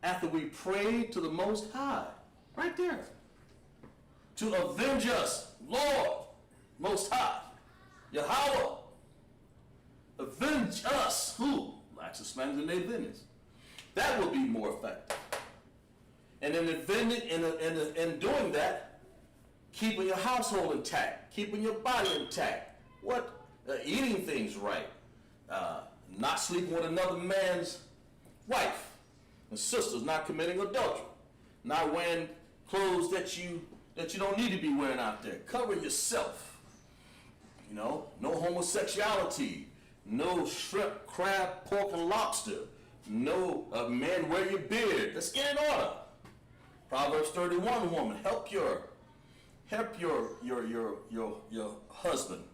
A: After we prayed to the Most High. Right there. To avenge us, Lord, Most High, Yahweh, avenge us. Who? Lax suspended in their vengeance. That would be more effective. And in doing that, keeping your household intact, keeping your body intact. What? Eating things right. Not sleeping with another man's wife and sisters, not committing adultery, not wearing clothes that you don't need to be wearing out there. Cover yourself. You know, no homosexuality, no shrimp, crab, pork, and lobster. No men wear your beard. Let's get in order. Proverbs 31, woman, help your husband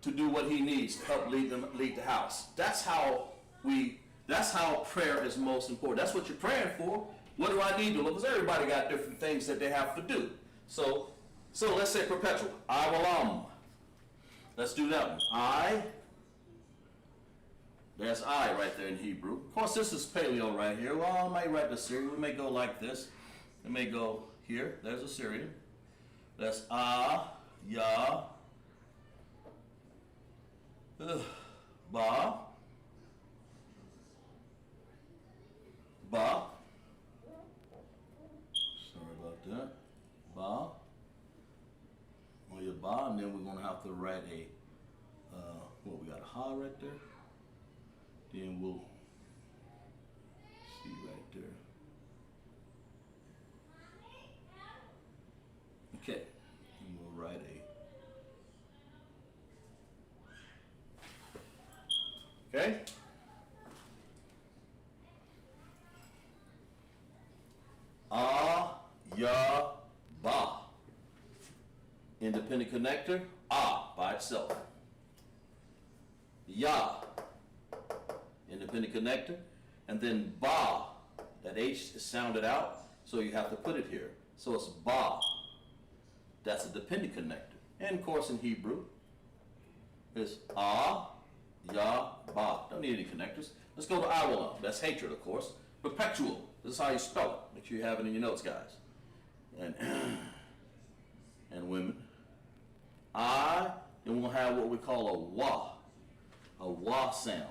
A: to do what he needs to help lead the house. That's how prayer is most important. That's what you're praying for. What do I need to do? Because everybody got different things that they have to do. So let's say perpetual. I will Let's do that one. I. There's I right there in Hebrew. Of course, this is paleo right here. Well, I might write the Syrian. We may go like this. It may go here. There's a Syrian. That's Ya, Ba, Ba. Sorry about that. Ba. On your Ba, and then we're going to have to write a, we got a Ha right there. Then we'll see right there. Okay. And connector, ah by itself. Yah, independent connector, and then ba, that H is sounded out, so you have to put it here. So it's ba, that's a dependent connector. And of course in Hebrew, it's ah, yah, ba. Don't need any connectors. Let's go to awalam, that's hatred of course. Perpetual, this is how you spell it. Make sure you have it in your notes, guys. And women. I, then we'll have what we call a wah sound.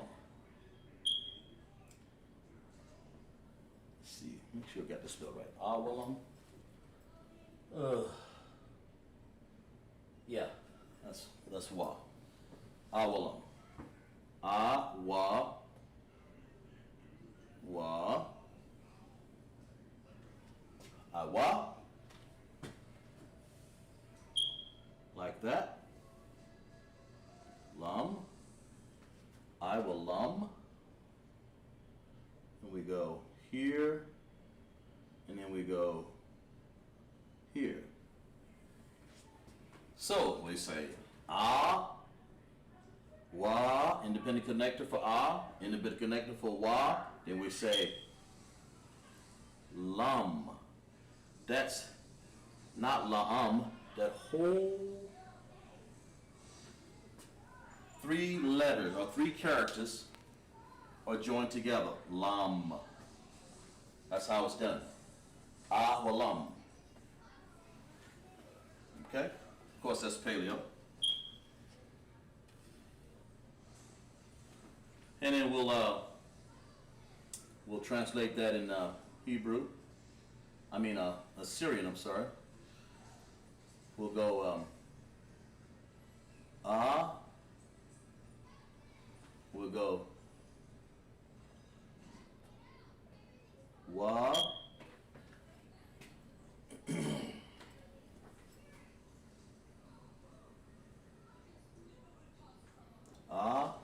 A: Let's see, make sure I got this spelled right. Awalam. Yeah, that's wah. Awalam. Ah, wah, wah, awa, like that. Lum, I will lum, and we go here, and then we go here. So we say ah, wa, independent connector for ah, independent connector for wa. Then we say lum. That's not la'am. That whole 3 letters or 3 characters are joined together. Lam. That's how it's done. Ah wa lum. Okay? Of course, that's paleo. And then we'll translate that in Hebrew. Assyrian, I'm sorry. We'll go we'll go wa,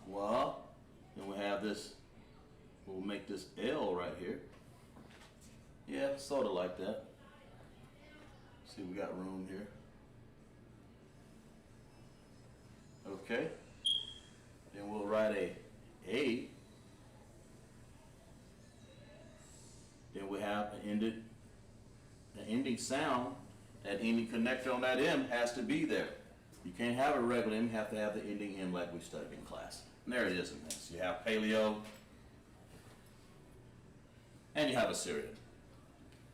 A: wa, and we have this, we'll make this L right here. Yeah, sort of like that. See, we got room here. Okay. Then we'll write A. Then we have an ending sound. That ending connector on that M has to be there. You can't have a regular M, you have to have the ending M like we studied in class. And there it is in this. You have paleo, and you have Assyrian.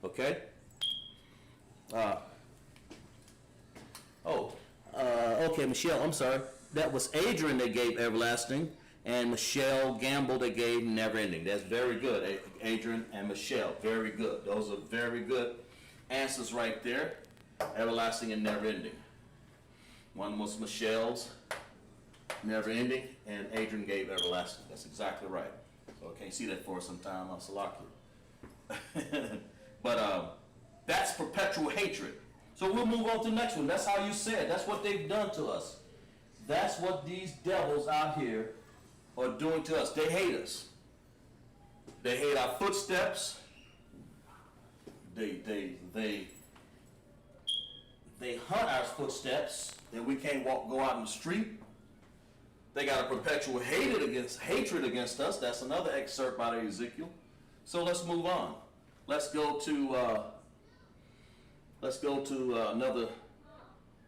A: Okay? Okay, Michelle, I'm sorry. That was Adrian that gave everlasting, and Michelle Gamble that gave never ending. That's very good, Adrian and Michelle. Very good. Those are very good answers right there. Everlasting and never ending. One was Michelle's never ending, and Adrian gave everlasting. That's exactly right. So I can't see that for some time. I'll select you. But that's perpetual hatred. So we'll move on to the next one. That's how you say it. That's what they've done to us. That's what these devils out here are doing to us. They hate us. They hate our footsteps. They hunt our footsteps, that we can't go out in the street. They got a perpetual hatred against us. That's another excerpt out of Ezekiel. So let's move on. Let's go to another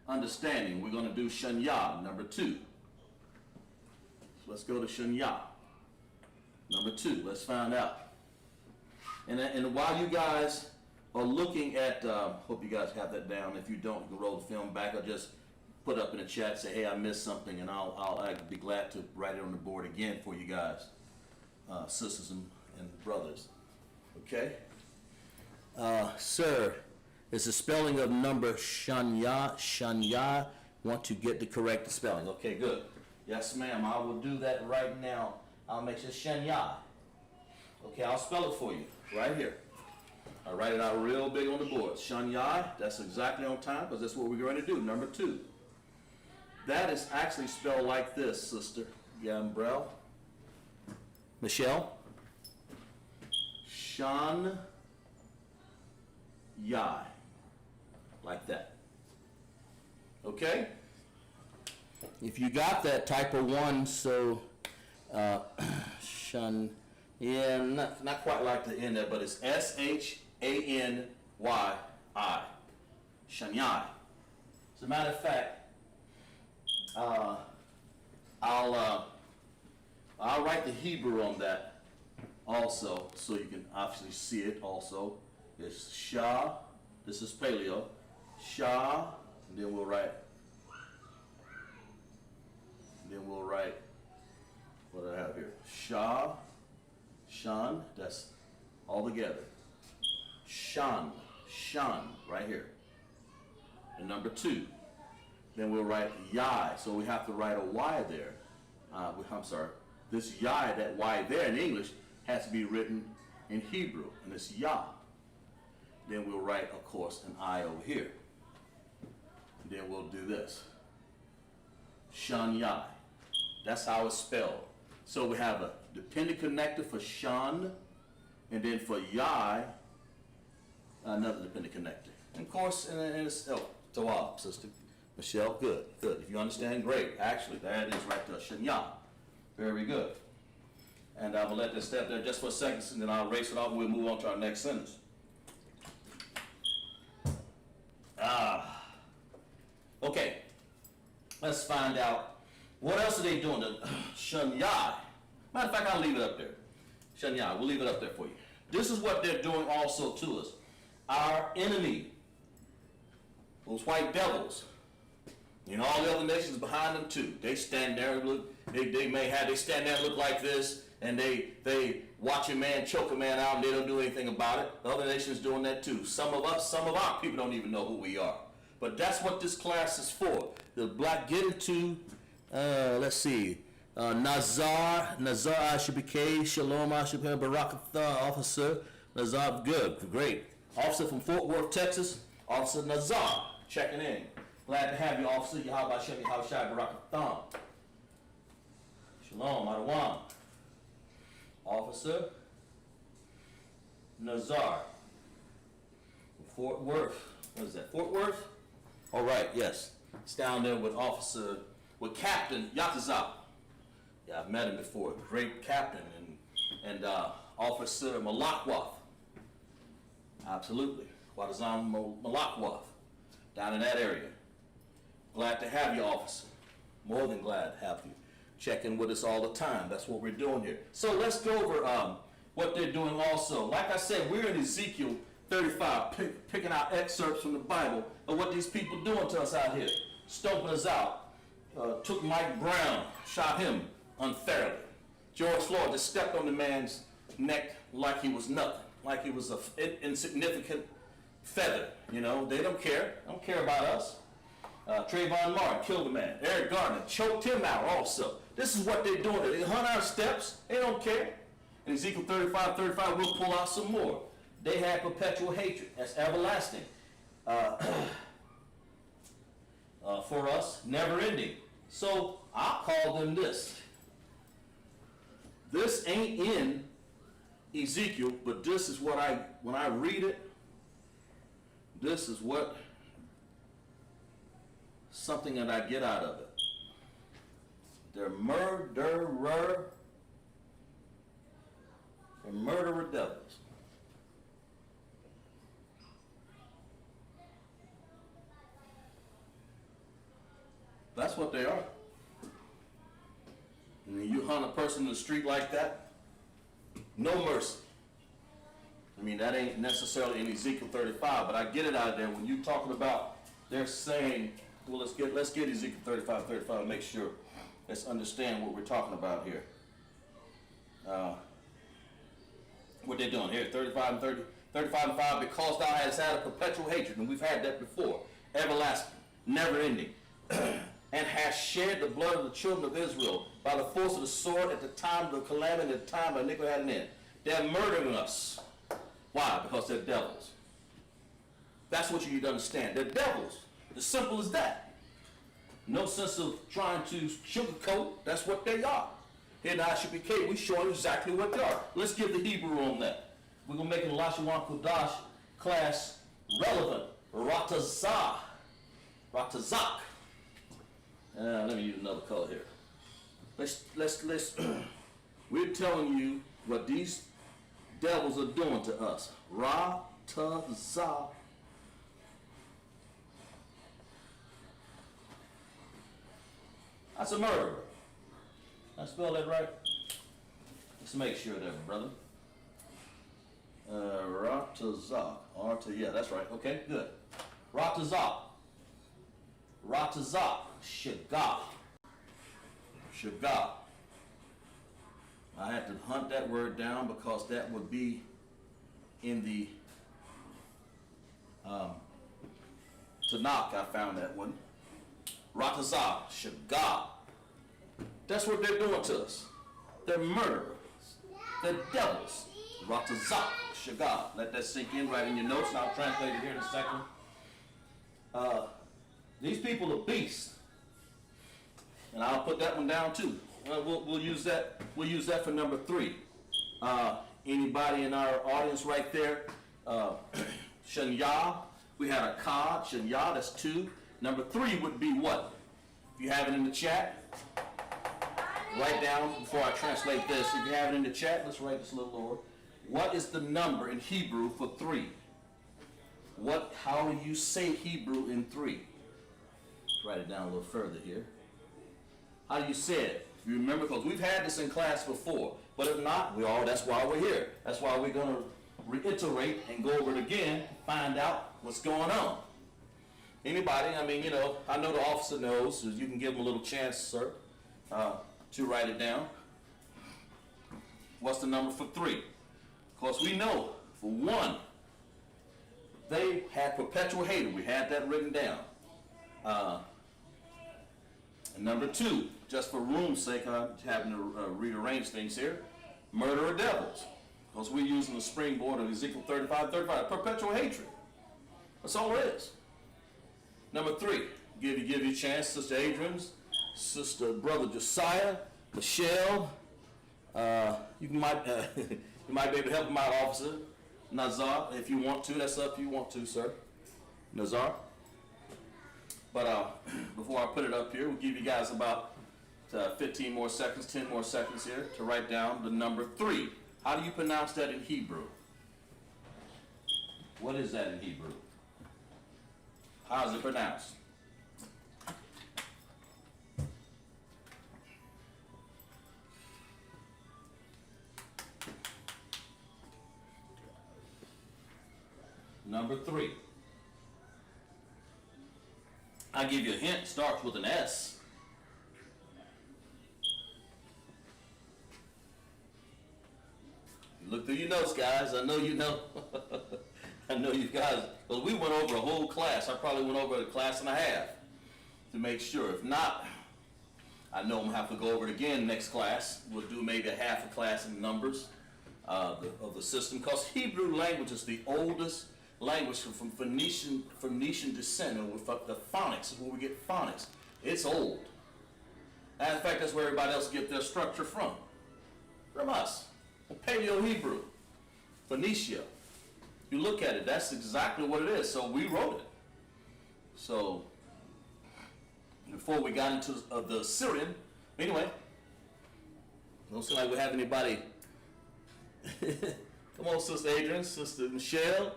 A: understanding. We're going to do Shanya, number 2. So let's go to Shanya, number 2. Let's find out. And while you guys are looking at, hope you guys have that down. If you don't, you can roll the film back or just put up in the chat, say, hey, I missed something, and I'd be glad to write it on the board again for you guys, sisters and brothers. Okay? Sir, it's the spelling of number Shanya. Want to get the correct spelling. Okay, good. Yes, ma'am. I will do that right now. I'll make sure Shanya. Okay, I'll spell it for you right here. I'll write it out real big on the board. Shanya, that's exactly on time because that's what we're going to do. Number 2. That is actually spelled like this, sister. Gambrel. Michelle. Shan. Yai. Like that. Okay? If you got that, type of one, so, shun, yeah, not quite like the end there, but it's Shanyai. Shanyai. As a matter of fact, I'll write the Hebrew on that also, so you can obviously see it also. It's Shah, this is Paleo, Shah, and then we'll write, what do I have here? Shah, Shan, that's all together. Shan, right here. And number 2. Then we'll write Yai, so we have to write a Y there. I'm sorry, this Yai, that Y there in English, has to be written in Hebrew, and it's Yah. Then we'll write, of course, an I over here. And then we'll do this. Shanyai. That's how it's spelled. So we have a dependent connector for Shan, and then for Yai, another dependent connector. And of course, and it's Tawab, sister. Michelle, good. If you understand, great. Actually, there it is right there, Shanyai. Very good. And I will let this step there just for a second, and then I'll erase it off and we'll move on to our next sentence. Okay. Let's find out what else are they doing to Shanyai. Matter of fact, I'll leave it up there. Shanyai, we'll leave it up there for you. This is what they're doing also to us. Our enemy, those white devils, and all the other nations behind them too. They stand there and look. They stand there and look like this, and they watch a man choke a man out, and they don't do anything about it. The other nations doing that too. Some of our people don't even know who we are. But that's what this class is for. The black get into, let's see, Nazar I.S.U.P.K, Shalom I.S.U.P.K, Barakatha, Officer Nazar, good, great. Officer from Fort Worth, Texas, Officer Nazar, checking in. Glad to have you, Officer. Yahweh Hashem, Yahweh Shai, Barakatha. Shalom, Adawam. Officer Nazar from Fort Worth. What is that, Fort Worth? All right, yes. It's down there with Captain Yatazak. Yeah, I've met him before. Great captain and Officer Malakwath. Absolutely. Wadazam Malakwath. Down in that area. Glad to have you, officer. More than glad to have you. Checking with us all the time. That's what we're doing here. So let's go over what they're doing also. Like I said, we're in Ezekiel 35, picking out excerpts from the Bible of what these people doing to us out here. Stomping us out. Took Mike Brown, shot him unfairly. George Floyd just stepped on the man's neck like he was nothing, like he was an insignificant feather. You know, they don't care. They don't care about us. Trayvon Martin killed a man. Eric Garner choked him out also. This is what they're doing. They hunt our steps. They don't care. In Ezekiel 35, we'll pull out some more. They had perpetual hatred. That's everlasting. For us, never ending. So I'll call them this. This ain't in Ezekiel, but this is what when I read it, this is something that I get out of it. They're murderer devils. That's what they are. And you hunt a person in the street like that, no mercy. I mean, that ain't necessarily in Ezekiel 35, but I get it out of there when you're talking about, they're saying, well, let's get Ezekiel 35 and make sure, let's understand what we're talking about here. What they're doing here, 35 and 5, because thou hast had a perpetual hatred, and we've had that before, everlasting, never ending, and hast shed the blood of the children of Israel by the force of the sword at the time of the calamity, at the time of iniquity had an end. They're murdering us. Why? Because they're devils. That's what you need to understand. They're devils. As simple as that. No sense of trying to sugarcoat. That's what they are. Here in I.S.U.P.K, we show exactly what they are. Let's give the Hebrew on that. We're going to make the Lashawan Qadash class relevant. Ratazak. Let me use another color here. Let's we're telling you what these devils are doing to us. Ra-ta-za. That's a murderer. I spell that right? Let's make sure that, brother. Ra-ta-za. Yeah, that's right. Okay, good. Ra-ta-za. Ra-ta-za. Shagah. Shagah. I had to hunt that word down because that would be in the Tanakh. I found that one. Ra-ta-za. Shagah. That's what they're doing to us. They're murderers. They're devils. Ra-ta-za. Shagah. Let that sink in right in your notes, and I'll translate it here in a second. These people are beasts. And I'll put that one down too. We'll use that. We'll use that for number 3. Anybody in our audience right there? Shanya. We had a Kad. Shanya. That's 2. Number 3 would be what? If you have it in the chat, write down before I translate this. If you have it in the chat, let's write this a little lower. What is the number in Hebrew for 3? How do you say Hebrew in 3? Let's write it down a little further here. How do you say it? You remember, because we've had this in class before. But if not, that's why we're here. That's why we're going to reiterate and go over it again, find out what's going on. Anybody? I mean, I know the officer knows, so you can give him a little chance, sir, to write it down. What's the number for 3? Of course, we know for 1, they had perpetual hatred. We had that written down. And number 2, just for room's sake, I'm having to rearrange things here, murderer devils. Because we're using the springboard of Ezekiel 35, perpetual hatred. That's all it is. Number 3, give you a chance, Sister Adrian's, Sister Brother Josiah, Michelle. You might be able to help him out, Officer Nazar, if you want to. That's up if you want to, sir. Nazar. But before I put it up here, we'll give you guys about 15 more seconds, 10 more seconds here to write down the number 3. How do you pronounce that in Hebrew? What is that in Hebrew? How is it pronounced? Number 3. I'll give you a hint. Starts with an S. Look through your notes, guys. I know you know. I know you guys. Because we went over a whole class. I probably went over a class and a half to make sure. If not, I know I'm going to have to go over it again next class. We'll do maybe a half a class in numbers of the system. Because Hebrew language is the oldest language from Phoenician descent, and with the phonics is where we get phonics. It's old. And in fact, that's where everybody else get their structure from us. Paleo Hebrew, Phoenicia. You look at it, that's exactly what it is. So we wrote it. So before we got into the Assyrian, anyway, don't seem like we have anybody. Come on, Sister Adrian, Sister Michelle,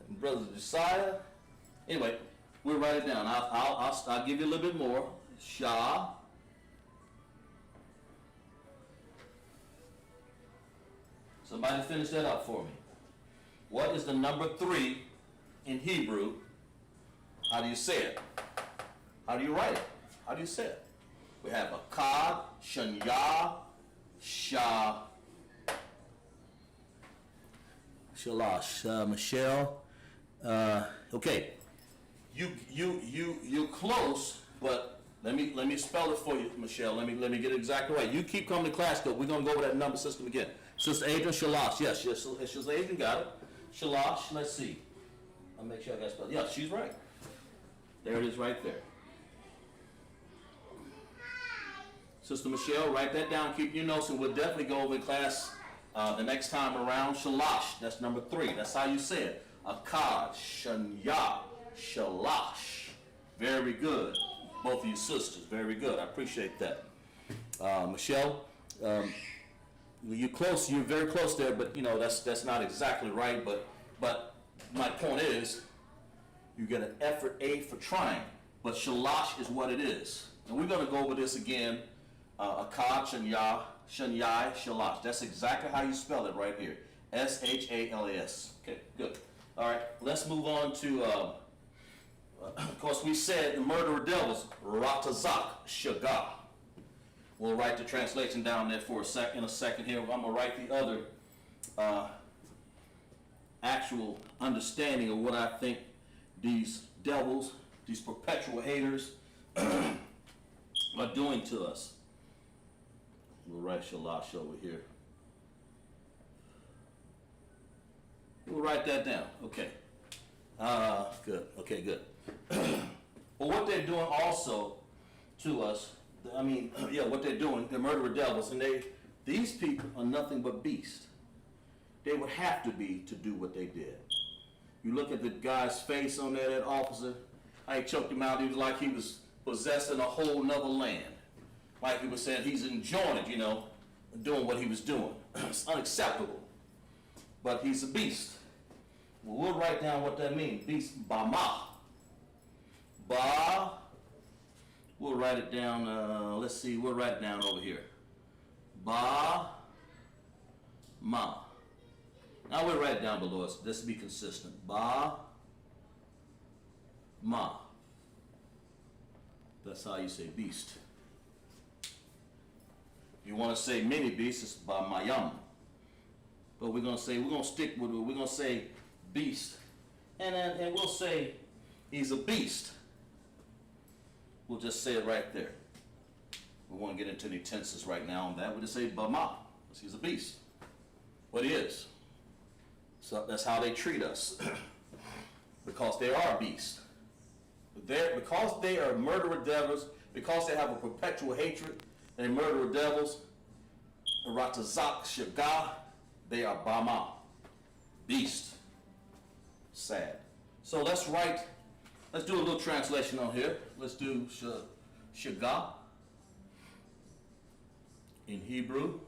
A: and Brother Josiah. Anyway, we'll write it down. I'll give you a little bit more. Shah. Somebody finish that up for me. What is the number 3 in Hebrew? How do you say it? How do you write it? How do you say it? We have a Kad, Shanya, Shah, Shalash, Michelle. Okay, you're close, but let me spell it for you, Michelle. Let me get it exactly right. You keep coming to class, though. We're gonna go over that number system again. Sister Adrian, Shalash. Yes, Sister Adrian got it. Shalash. Let's see. I'll make sure I got it spelled. Yeah, she's right. There it is, right there. Sister Michelle, write that down. Keep your notes, and we'll definitely go over in class the next time around. Shalash. That's number 3. That's how you say it. Akkad, Shanya, Shalash. Very good. both of you sisters. Very good. I appreciate that. Michelle, you're close. You're very close there, but you know that's not exactly right. But my point is, you get an effort A for trying. But shalash is what it is, and we're going to go over this again. Akkad, shanyai, shalash. That's exactly how you spell it right here. S-H-A-L-A-S. Okay, good. All right, let's move on to. Of course, we said the murderer devils, ratazak, shagah. We'll write the translation down there for in a second here. I'm going to write the other actual understanding of what I think these devils, these perpetual haters, are doing to us. We'll write shalash over here. We'll write that down. Okay. Good. Okay, good. But what they're doing also to us, what they're doing, they're murderer devils, and these people are nothing but beasts. They would have to be to do what they did. You look at the guy's face on there, that officer, I choked him out. He was like he was possessing a whole nother land. Like he was saying he's enjoying it, doing what he was doing. It's unacceptable. But he's a beast. Well, we'll write down what that means. Beast, bama. Ba. We'll write it down. Let's see. We'll write it down over here. Ba. Ma. Now we'll write it down below us. Let's be consistent. Ba. Ma. That's how you say beast. You want to say many beasts, it's ba mayam. But we're gonna stick with it. We're gonna say beast, and we'll say he's a beast. We'll just say it right there. We won't get into any tenses right now on that. We'll just say bama, because he's a beast. What he is. So that's how they treat us, because they are beasts. Because they are murderer devils, because they have a perpetual hatred, they murderer devils. Ratazak shagah. They are bama, beast. Sad. So let's do a little translation on here. Let's do shagah. In Hebrew,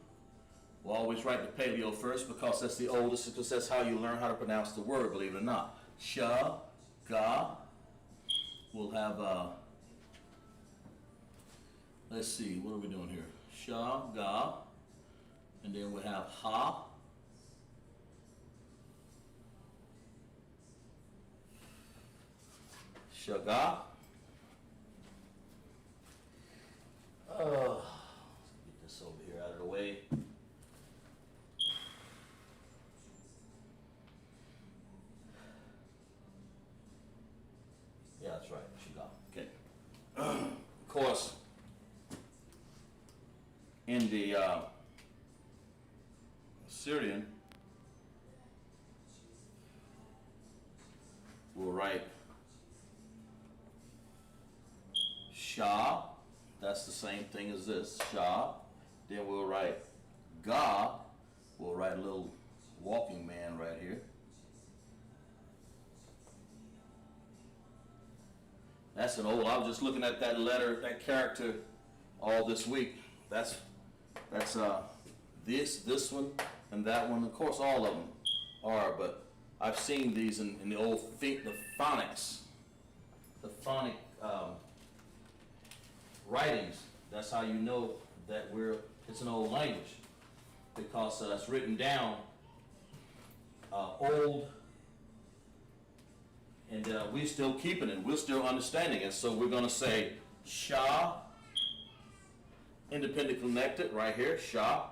A: we'll always write the paleo first because that's the oldest, because that's how you learn how to pronounce the word, believe it or not. Shagah. We'll have, let's see, what are we doing here? Shagah. And then we'll have ha. Shagah. Let's get this over here out of the way. Yeah, that's right. Shagah. Okay. Of course, in the Syrian, we'll write Shah, that's the same thing as this, Shah. Then we'll write Ga, we'll write a little walking man right here. That's an old, I was just looking at that letter, that character all this week. That's this one and that one. Of course, all of them are, but I've seen these in the old, the phonics, the phonic writings. That's how you know that it's an old language, because it's written down old, and we're still keeping it. We're still understanding it. So we're going to say Shah, independent connected right here, Shah,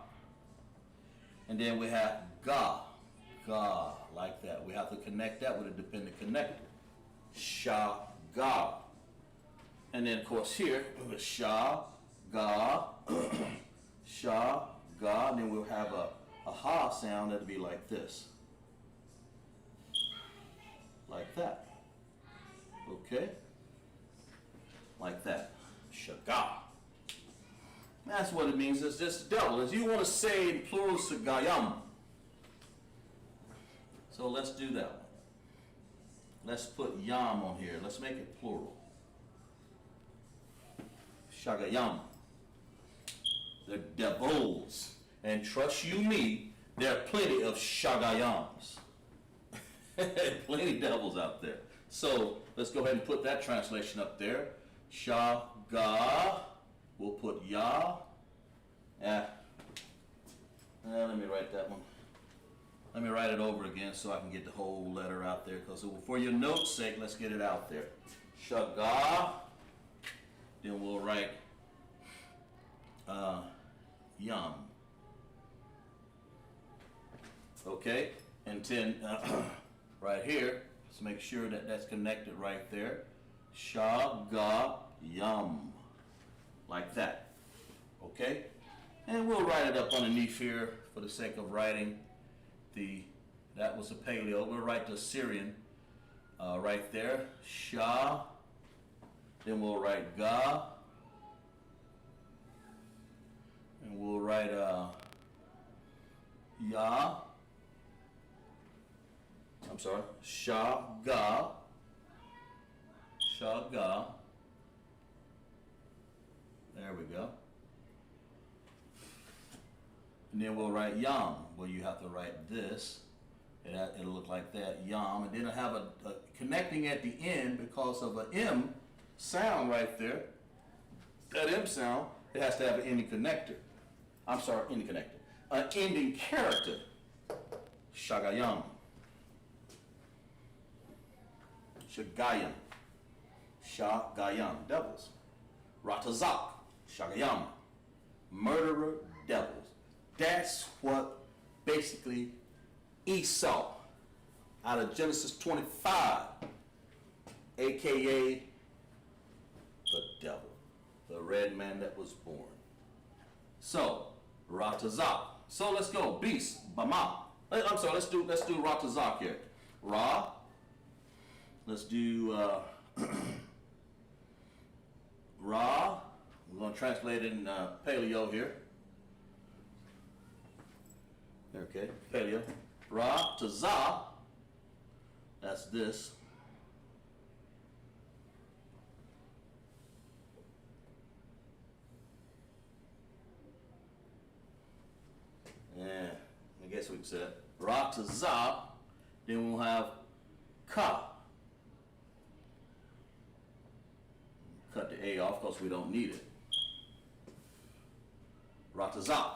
A: and then we have Ga, like that. We have to connect that with a dependent connected. Shah, Ga. And then, of course, here, with Shah, Ga, Shah, Ga, and then we'll have a ha sound that'll be like this. Like that. Okay? Like that. Shagah. That's what it means. It's just devil. As you want to say in plural, Sagayam. So let's do that one. Let's put yam on here. Let's make it plural. Shagayam. They're devils. And trust you me, there are plenty of Shagayams. Plenty devils out there. So let's go ahead and put that translation up there. Shaga. We'll put Yah. Let me write that one. Let me write it over again so I can get the whole letter out there. Because for your notes' sake, let's get it out there. Shaga. Then we'll write Yam. Okay? And then right here, let's make sure that that's connected right there. Shaga Yam. Like that. Okay? And we'll write it up underneath here for the sake of writing that was a paleo. We'll write the Syrian right there. Shah. Then we'll write Ga. And we'll write Ya. I'm sorry. Shah Ga. Shah Ga. There we go. And then we'll write Yam. Well, you have to write this. It'll look like that, Yam. And then it'll have a connecting at the end because of an M sound right there. That M sound, it has to have an ending connector. I'm sorry, ending connector. An ending character. Shagayam. Shagayam. Shagayam. Devils. Ratazak. Shagayam. Murderer, devils. That's what basically Esau out of Genesis 25, aka the devil, the red man that was born. So Ratazak. So let's go. Beast, Bama. I'm sorry. Let's do Ratazak here. Ra. Let's do Ra. We're going to translate it in Paleo here. Okay, Paleo. Ra to Za. That's this. Yeah, I guess we can say that. Ra to Za. Then we'll have Ka. Cut the A off because we don't need it. Ra to Za.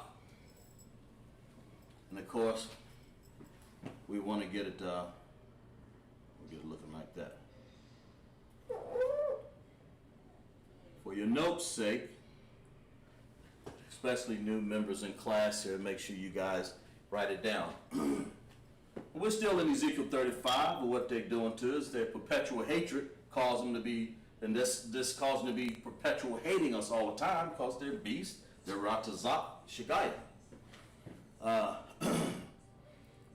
A: And of course, we want to get it looking like that. For your notes' sake, especially new members in class here, make sure you guys write it down. We're still in Ezekiel 35, but what they're doing to us, their perpetual hatred cause them to be, and this causes them to be perpetual hating us all the time because they're beasts, they're Ratazak, Shagaya.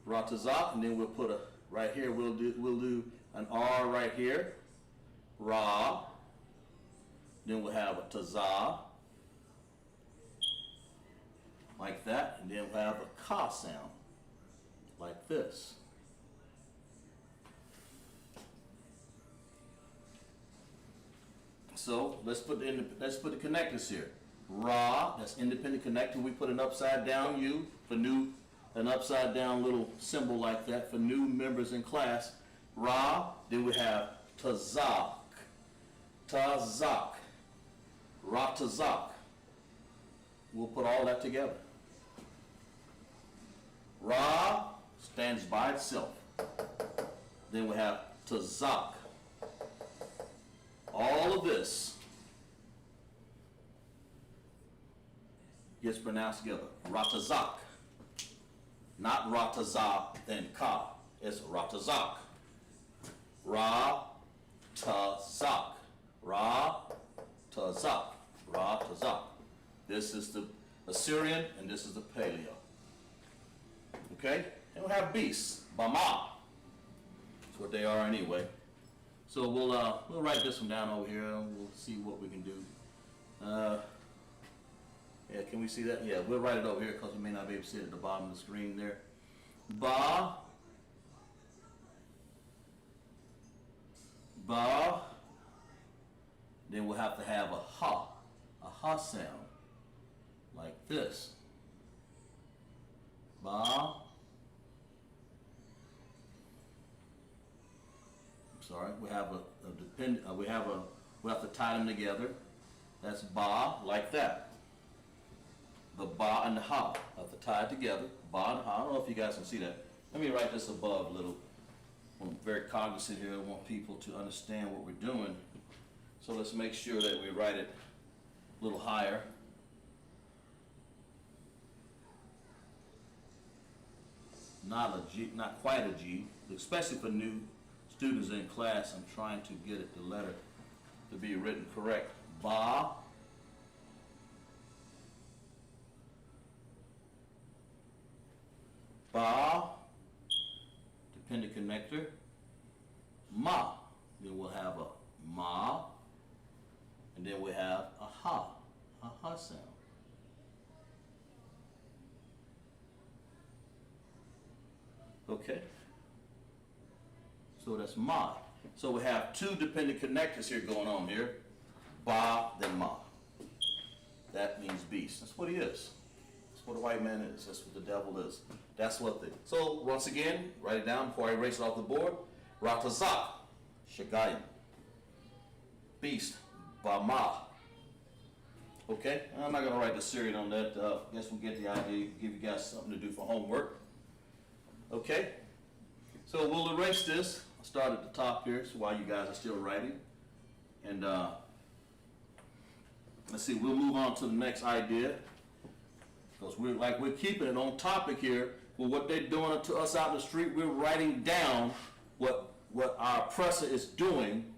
A: Ratazak, and then we'll put a right here. We'll do an R right here. Ra. Then we'll have a Tazah, like that, and then we'll have a Ka sound, like this. So let's put the connectors here. Ra, that's independent connector. We put an upside down U for new. An upside down little symbol like that for new members in class. Ra, then we have Tazak. Tazak. Ratazak. We'll put all that together. Ra stands by itself. Then we have Tazak. All of this gets pronounced together. Ratazak. Not Ratazak, then Ka. It's Ratazak. Ra-tazak. Ra-tazak. Ra-tazak. This is the Assyrian, and this is the Paleo. Okay? And we'll have beasts. Bama. That's what they are anyway. So we'll write this one down over here, and we'll see what we can do. Yeah, can we see that? Yeah, we'll write it over here because we may not be able to see it at the bottom of the screen there. Ba. Ba. Then we'll have to have a ha. A ha sound, like this. Ba. Sorry, we have we have to tie them together. That's ba, like that. The ba and the ha have to tie it together. Ba and ha. I don't know if you guys can see that. Let me write this above a little. I'm very cognizant here. I want people to understand what we're doing. So let's make sure that we write it a little higher. Not a G, not quite a G, especially for new students in class. I'm trying to get it, the letter to be written correct. Ba. Ba. Dependent connector. Ma. Then we'll have a ma. And then we have a ha sound. Okay. So that's ma. So we have two dependent connectors here going on here. Ba, then ma. That means beast. That's what he is. That's what a white man is. That's what the devil is. That's what so once again, write it down before I erase it off the board. Ratazak, Shagayim. Beast, ba ma. Okay? I'm not going to write the serial on that. I guess we'll get the idea. Give you guys something to do for homework. Okay? So we'll erase this. I'll start at the top here, so while you guys are still writing. And let's see, we'll move on to the next idea. Because we're keeping it on topic here. Well, what they're doing to us out in the street, we're writing down what our oppressor is doing,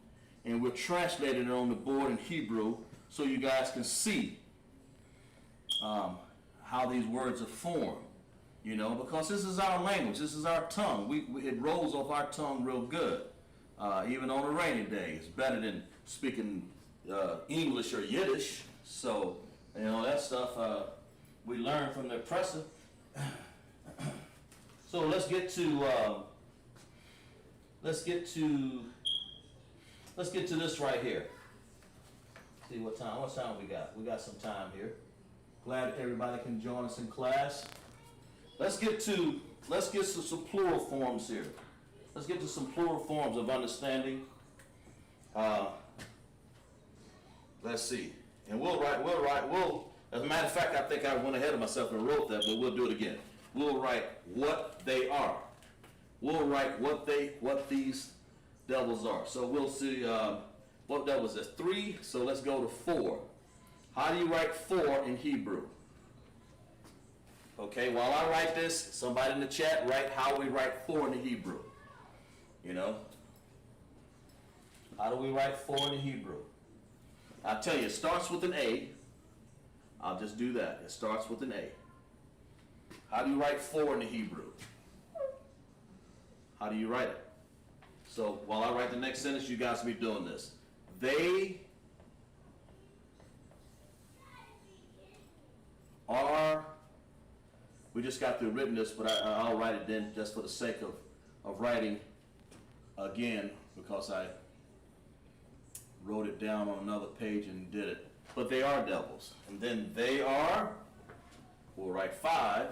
A: and we're translating it on the board in Hebrew so you guys can see how these words are formed. You know, because this is our language, this is our tongue. It rolls off our tongue real good. Even on a rainy day, it's better than speaking English or Yiddish. So, you know, that stuff we learn from the oppressor. So let's get to this right here. See what time we got. We got some time here. Glad everybody can join us in class. Let's get to some plural forms here. Let's get to some plural forms of understanding. Let's see. And we'll, as a matter of fact, I think I went ahead of myself and wrote that, but we'll do it again. We'll write what they are. We'll write what these devils are. So we'll see, what that was, 3, so let's go to 4. How do you write 4 in Hebrew? Okay, while I write this, somebody in the chat write how we write 4 in the Hebrew. You know? How do we write 4 in the Hebrew? I'll tell you, it starts with an A. I'll just do that. It starts with an A. How do you write 4 in the Hebrew? How do you write it? So while I write the next sentence, you guys will be doing this. They are, we just got through written this, but I'll write it then just for the sake of writing again, because I wrote it down on another page and did it. But they are devils. And then they are, we'll write 5,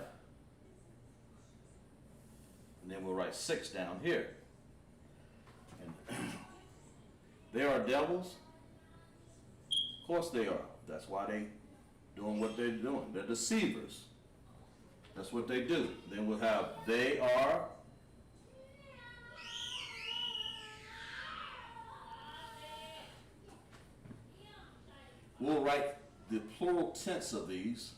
A: and then we'll write 6 down here. And they are devils. Of course they are. That's why they doing what they're doing. They're deceivers. That's what they do. Then we'll have they are. We'll write the plural tense of these.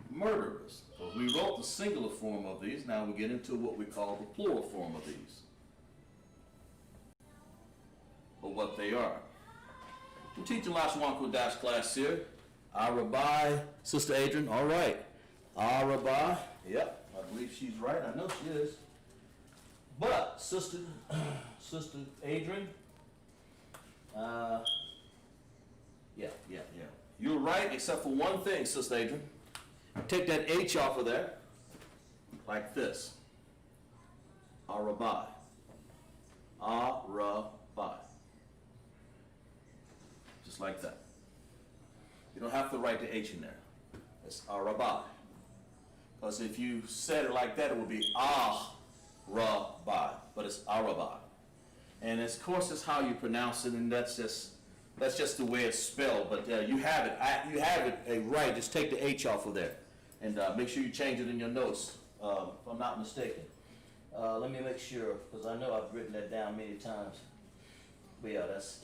A: Murderers. So we wrote the singular form of these. Now we get into what we call the plural form of these. Or what they are. We're teaching Lashawan Qadash class here. Rabbi, Sister Adrian, all right. Rabbi, yep, I believe she's right. I know she is. But Sister Adrian, yeah. You're right, except for one thing, Sister Adrian. Take that H off of there, like this. Rabbi. Rabbi. just like that. You don't have to write the H in there. It's Arabai. Because if you said it like that, it would be Ah-Ra-Bai, but it's Arabai. And of course, it's how you pronounce it, and that's just the way it's spelled. But you have it right. Just take the H off of there, and make sure you change it in your notes, if I'm not mistaken. Let me make sure, because I know I've written that down many times. But yeah, that's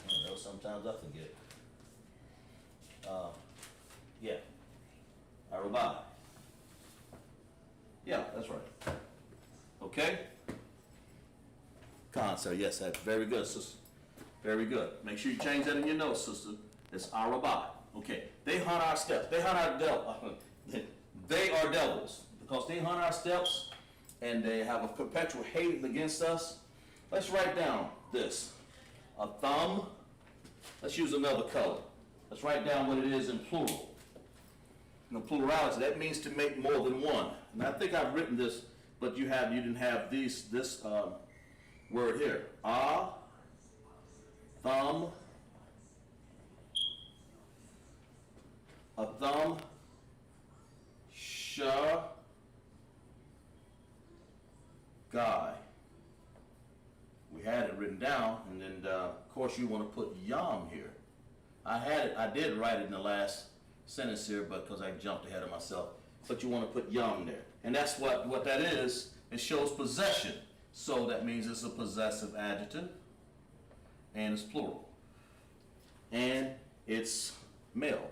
A: I don't know, sometimes I forget. Yeah, Arabai. Yeah, that's right. Okay? Sir, yes, that's very good, sister. Very good. Make sure you change that in your notes, sister. It's Arabai. Okay. They hunt our steps. They hunt our they are devils because they hunt our steps and they have a perpetual hate against us. Let's write down this. A thumb. Let's use another color. Let's write down what it is in plural. In the plurality, that means to make more than one. And I think I've written this, but you didn't have this word here. Thumb. A thumb. Guy. We had it written down, and then of course you want to put yam here. I did write it in the last sentence here, but because I jumped ahead of myself. But you want to put yam there, and that's what that is. It shows possession, so that means it's a possessive adjective, and it's plural, and it's male.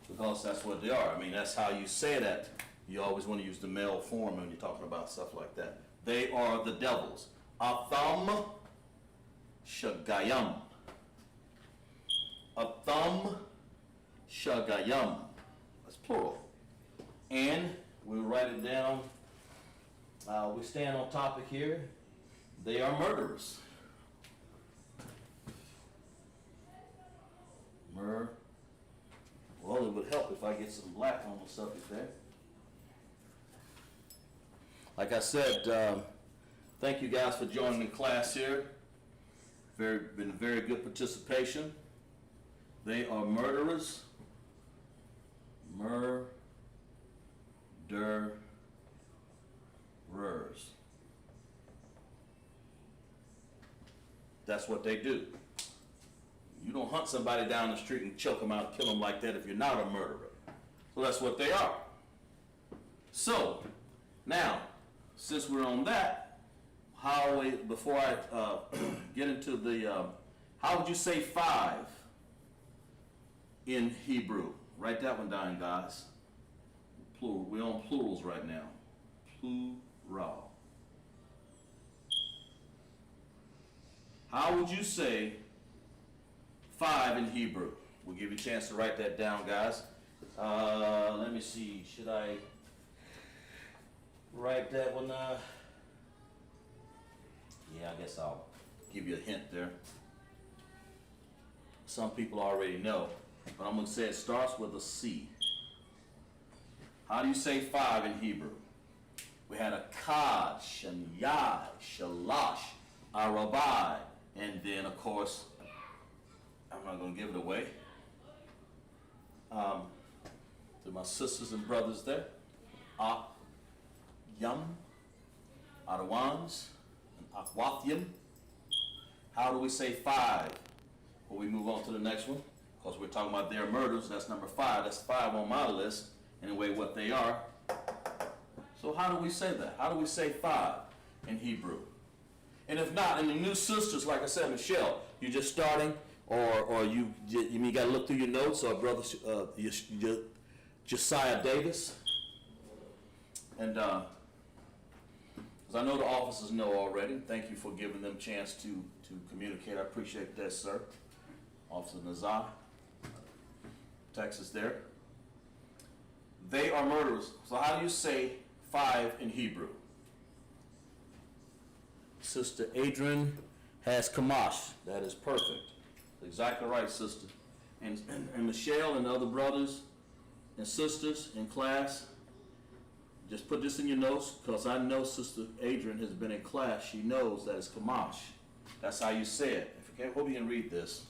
A: Because that's what they are. I mean, that's how you say that. You always want to use the male form when you're talking about stuff like that. They are the devils. Atham Shagayam. Atham Shagayam. That's plural. And we'll write it down. We stand on topic here. They are murderers. Well, it would help if I get some black on the subject there. Like I said, thank you guys for joining the class here. Been very good participation. They are murderers. Murderers. That's what they do. You don't hunt somebody down the street and choke them out and kill them like that if you're not a murderer. So that's what they are. So, now, since we're on that, before I get into the, how would you say 5 in Hebrew? Write that one down, guys. Plural. We're on plurals right now. Plural. How would you say 5 in Hebrew? We'll give you a chance to write that down, guys. Let me see. Should I write that one? Yeah, I guess I'll give you a hint there. Some people already know, but I'm going to say it starts with a C. How do you say 5 in Hebrew? We had a Kad, Shanyai, Shalash, Arabai, and then, of course, I'm not going to give it away. To my sisters and brothers there, Yum, Adawans, and Akwathim. How do we say 5? When we move on to the next one, because we're talking about their murders, that's number 5. That's 5 on my list, anyway, what they are. So how do we say that? How do we say 5 in Hebrew? And if not, and the new sisters, like I said, Michelle, you're just starting, or you got to look through your notes, or brother Josiah Davis. And because I know the officers know already. Thank you for giving them a chance to communicate. I appreciate that, sir. Officer Nazar, Texas there. They are murderers. So how do you say 5 in Hebrew? Sister Adrian has Kamash. That is perfect. Exactly right, sister. And Michelle and the other brothers and sisters in class, just put this in your notes, because I know Sister Adrian has been in class. She knows that it's Kamash. That's how you say it. If you can't, hope you can read this.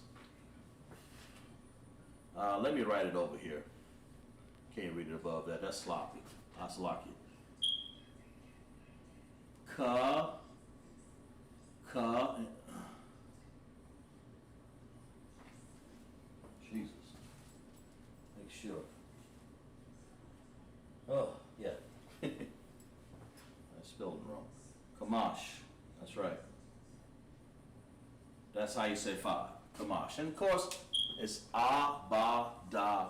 A: Let me write it over here. Can't read it above that. That's sloppy. That's sloppy. Jesus. Make sure. Oh, yeah. I spelled it wrong. Kamash. That's right. That's how you say 5. Kamash. And of course, it's A-ba-da.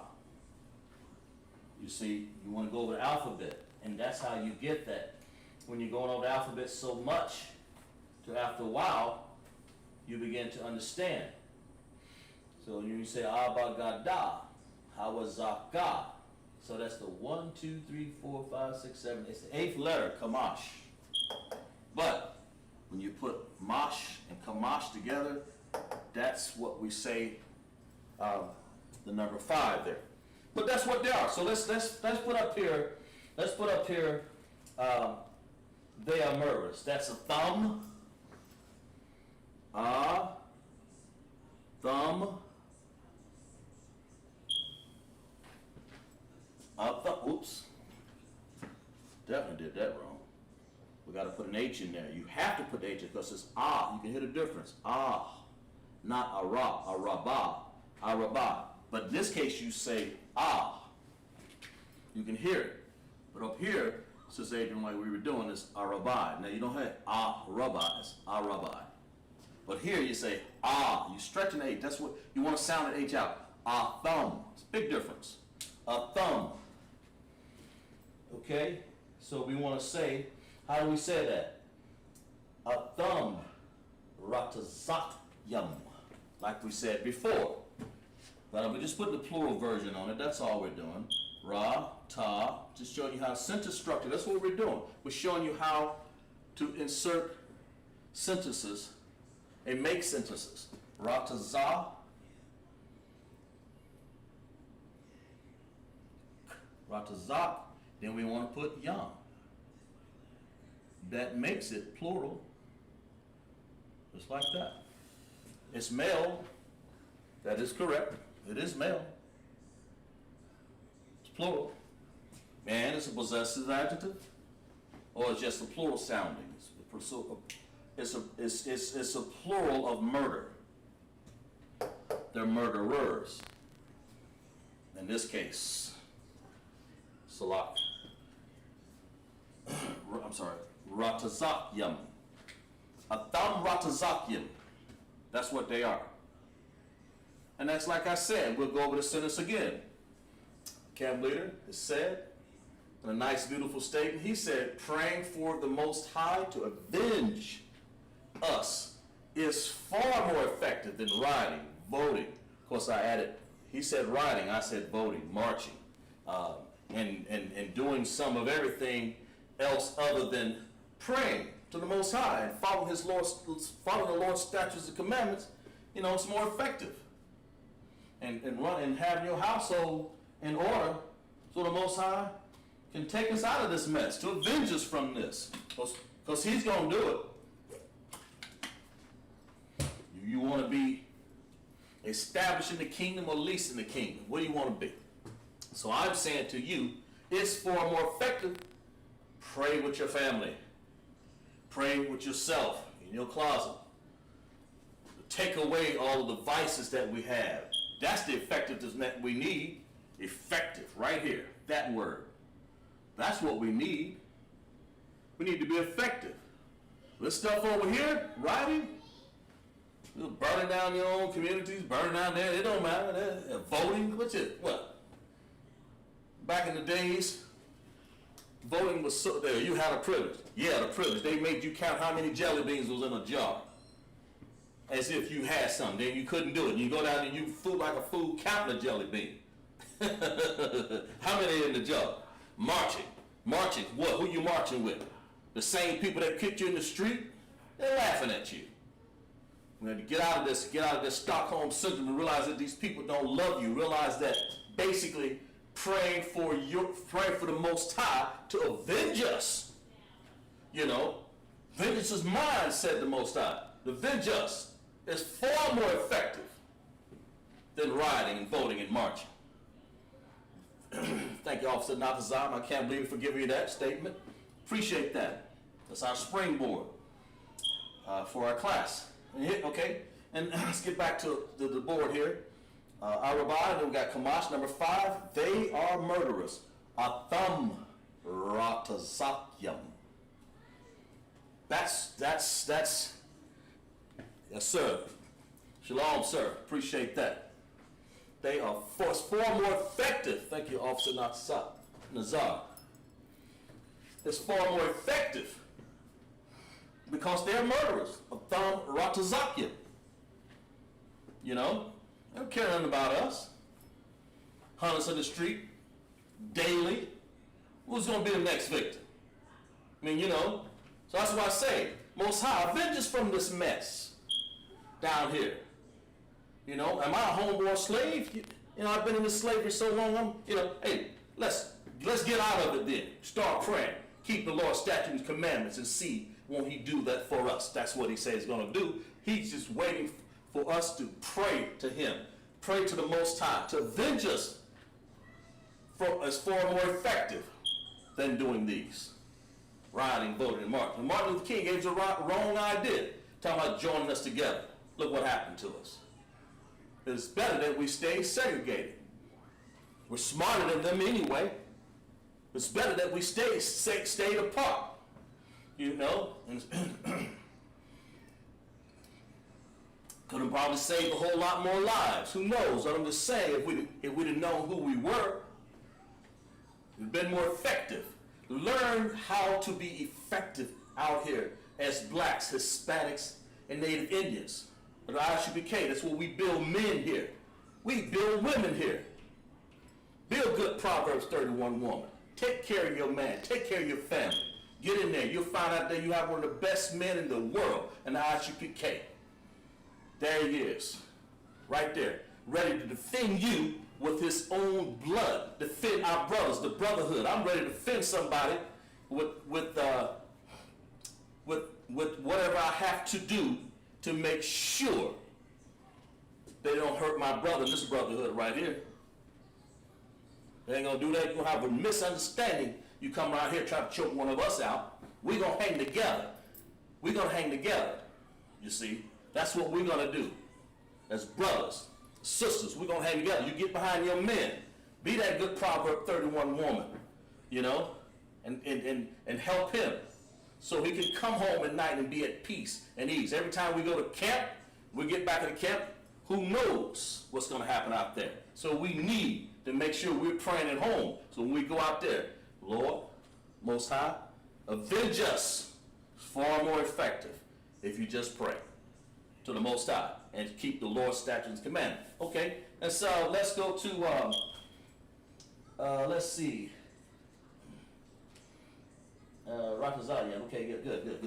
A: You see, you want to go over the alphabet. And that's how you get that. When you're going over the alphabet so much, to after a while, you begin to understand. So when you say A-ba-ga-da, Hawazaka. So that's the 1, 2, 3, 4, 5, 6, 7. It's the 8th letter, Kamash. But when you put Mash and Kamash together, that's what we say, the number 5 there. But that's what they are. So let's put up here. Let's put up here. They are murderers. That's a thumb. Thumb. Oops. Definitely did that wrong. We got to put an H in there. You have to put the H in because it's You can hear the difference. Not ara, araba. But in this case, you say You can hear it. But up here, Sister Adrian, like we were doing, is arabai. Now you don't have arabai, it's arabai. But here you say you stretch an H. That's what you want to sound an H out. Thumb. It's a big difference. A thumb. Okay? So we want to say, how do we say that? A thumb. Ratazakyam. Like we said before. But we just put the plural version on it. That's all we're doing. Ra, ta, just showing you how sentence structure. That's what we're doing. We're showing you how to insert sentences and make sentences. Rataza. Ratazak. Then we want to put yam. That makes it plural. Just like that. It's male. That is correct. It is male. It's plural. Man is a possessive adjective, or it's just a plural sounding. It's a plural of murder. They're murderers. In this case, Salak. I'm sorry. Ratazakyam. Atham Ratazakyam. That's what they are. And that's like I said, we'll go over the sentence again. Camp leader has said, in a nice, beautiful statement, he said, praying for the Most High to avenge us is far more effective than rioting, voting. Of course, I added, he said rioting, I said voting, marching, and doing some of everything else other than praying to the Most High and following the Lord's statutes and commandments. You know, it's more effective. And have your household in order so the Most High can take us out of this mess, to avenge us from this. Because he's going to do it. You want to be establishing the kingdom or leasing the kingdom? What do you want to be? So I'm saying to you, it's far more effective. Pray with your family. Pray with yourself in your closet. Take away all of the vices that we have. That's the effectiveness that we need. Effective, right here, that word. That's what we need. We need to be effective. This stuff over here, writing, burning down your own communities, burning down there, it don't matter. Voting, what's it? What? Back in the days, voting was so there. You had a privilege. Yeah, the privilege. They made you count how many jelly beans was in a jar. As if you had some. Then you couldn't do it. You go down and you fool like a fool counting a jelly bean. How many in the jar? Marching. What? Who you marching with? The same people that kicked you in the street? They're laughing at you. We have to get out of this Stockholm syndrome and realize that these people don't love you. Realize that basically praying for the Most High to avenge us. You know, vengeance is mine, said the Most High. To avenge us is far more effective than rioting and voting and marching. Thank you, Officer Natazam. I can't believe you for giving me that statement. Appreciate that. That's our springboard for our class. Okay, and let's get back to the board here. Our Rabbi, then we got Kamash, number 5. They are murderers. Atham Ratazakyam. That's, yes, sir. Shalom, sir. Appreciate that. They are far more effective. Thank you, Officer Nazar. It's far more effective because they're murderers. Atham Ratazakyam. You know? They don't care nothing about us. Hunt us in the street daily. Who's going to be the next victim? I mean, you know. So that's why I say, Most High, avenge us from this mess down here. You know, am I a homeborn slave? You know, I've been in this slavery so long. Hey, let's get out of it then. Start praying. Keep the Lord's statutes and commandments and see, won't he do that for us? That's what he says he's going to do. He's just waiting for us to pray to him. Pray to the Most High to avenge us is far more effective than doing these. Rioting, voting, and marching. And Martin Luther King gave us a wrong idea, talking about joining us together. Look what happened to us. It's better that we stay segregated. We're smarter than them anyway. It's better that we stay apart. You know? Could have probably saved a whole lot more lives. Who knows? I'm just saying, if we'd have known who we were, it would have been more effective. Learn how to be effective out here as blacks, Hispanics, and Native Indians. At I.S.U.P.K, that's where we build men here. We build women here. Be a good Proverbs 31 woman. Take care of your man. Take care of your family. Get in there. You'll find out that you have one of the best men in the world in the I.S.U.P.K. There he is. Right there. Ready to defend you with his own blood. Defend our brothers, the brotherhood. I'm ready to defend somebody with whatever I have to do to make sure they don't hurt my brother in this brotherhood right here. They ain't gonna do that. You're gonna have a misunderstanding. You come around here trying to choke one of us out. We're gonna hang together. We're gonna hang together. You see? That's what we're gonna do. As brothers, sisters, we're gonna hang together. You get behind your men. Be that good Proverb 31 woman, you know, and help him so he can come home at night and be at peace and ease. Every time we go to camp, we get back to the camp, who knows what's going to happen out there? So we need to make sure we're praying at home. So when we go out there, Lord, Most High, avenge us. It's far more effective if you just pray to the Most High and keep the Lord's statutes and commandments. Okay, and so let's go to, let's see. Rakazalian. Okay, good.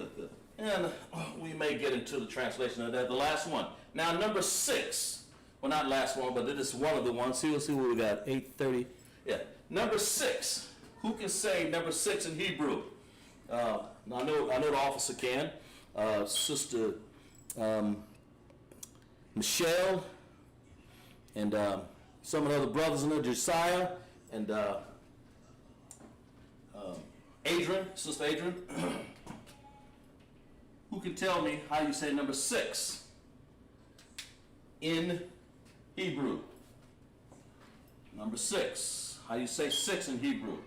A: And we may get into the translation of that. The last one. Now, number 6. Well, not last one, but this is one of the ones. Let's see what we got. 8:30. Yeah. Number 6. Who can say number 6 in Hebrew? Now, I know the officer can. Sister Michelle and some of the other brothers in there, Josiah and Adrian, Sister Adrian. Who can tell me how you say number 6 in Hebrew? Number 6. How you say 6 in Hebrew?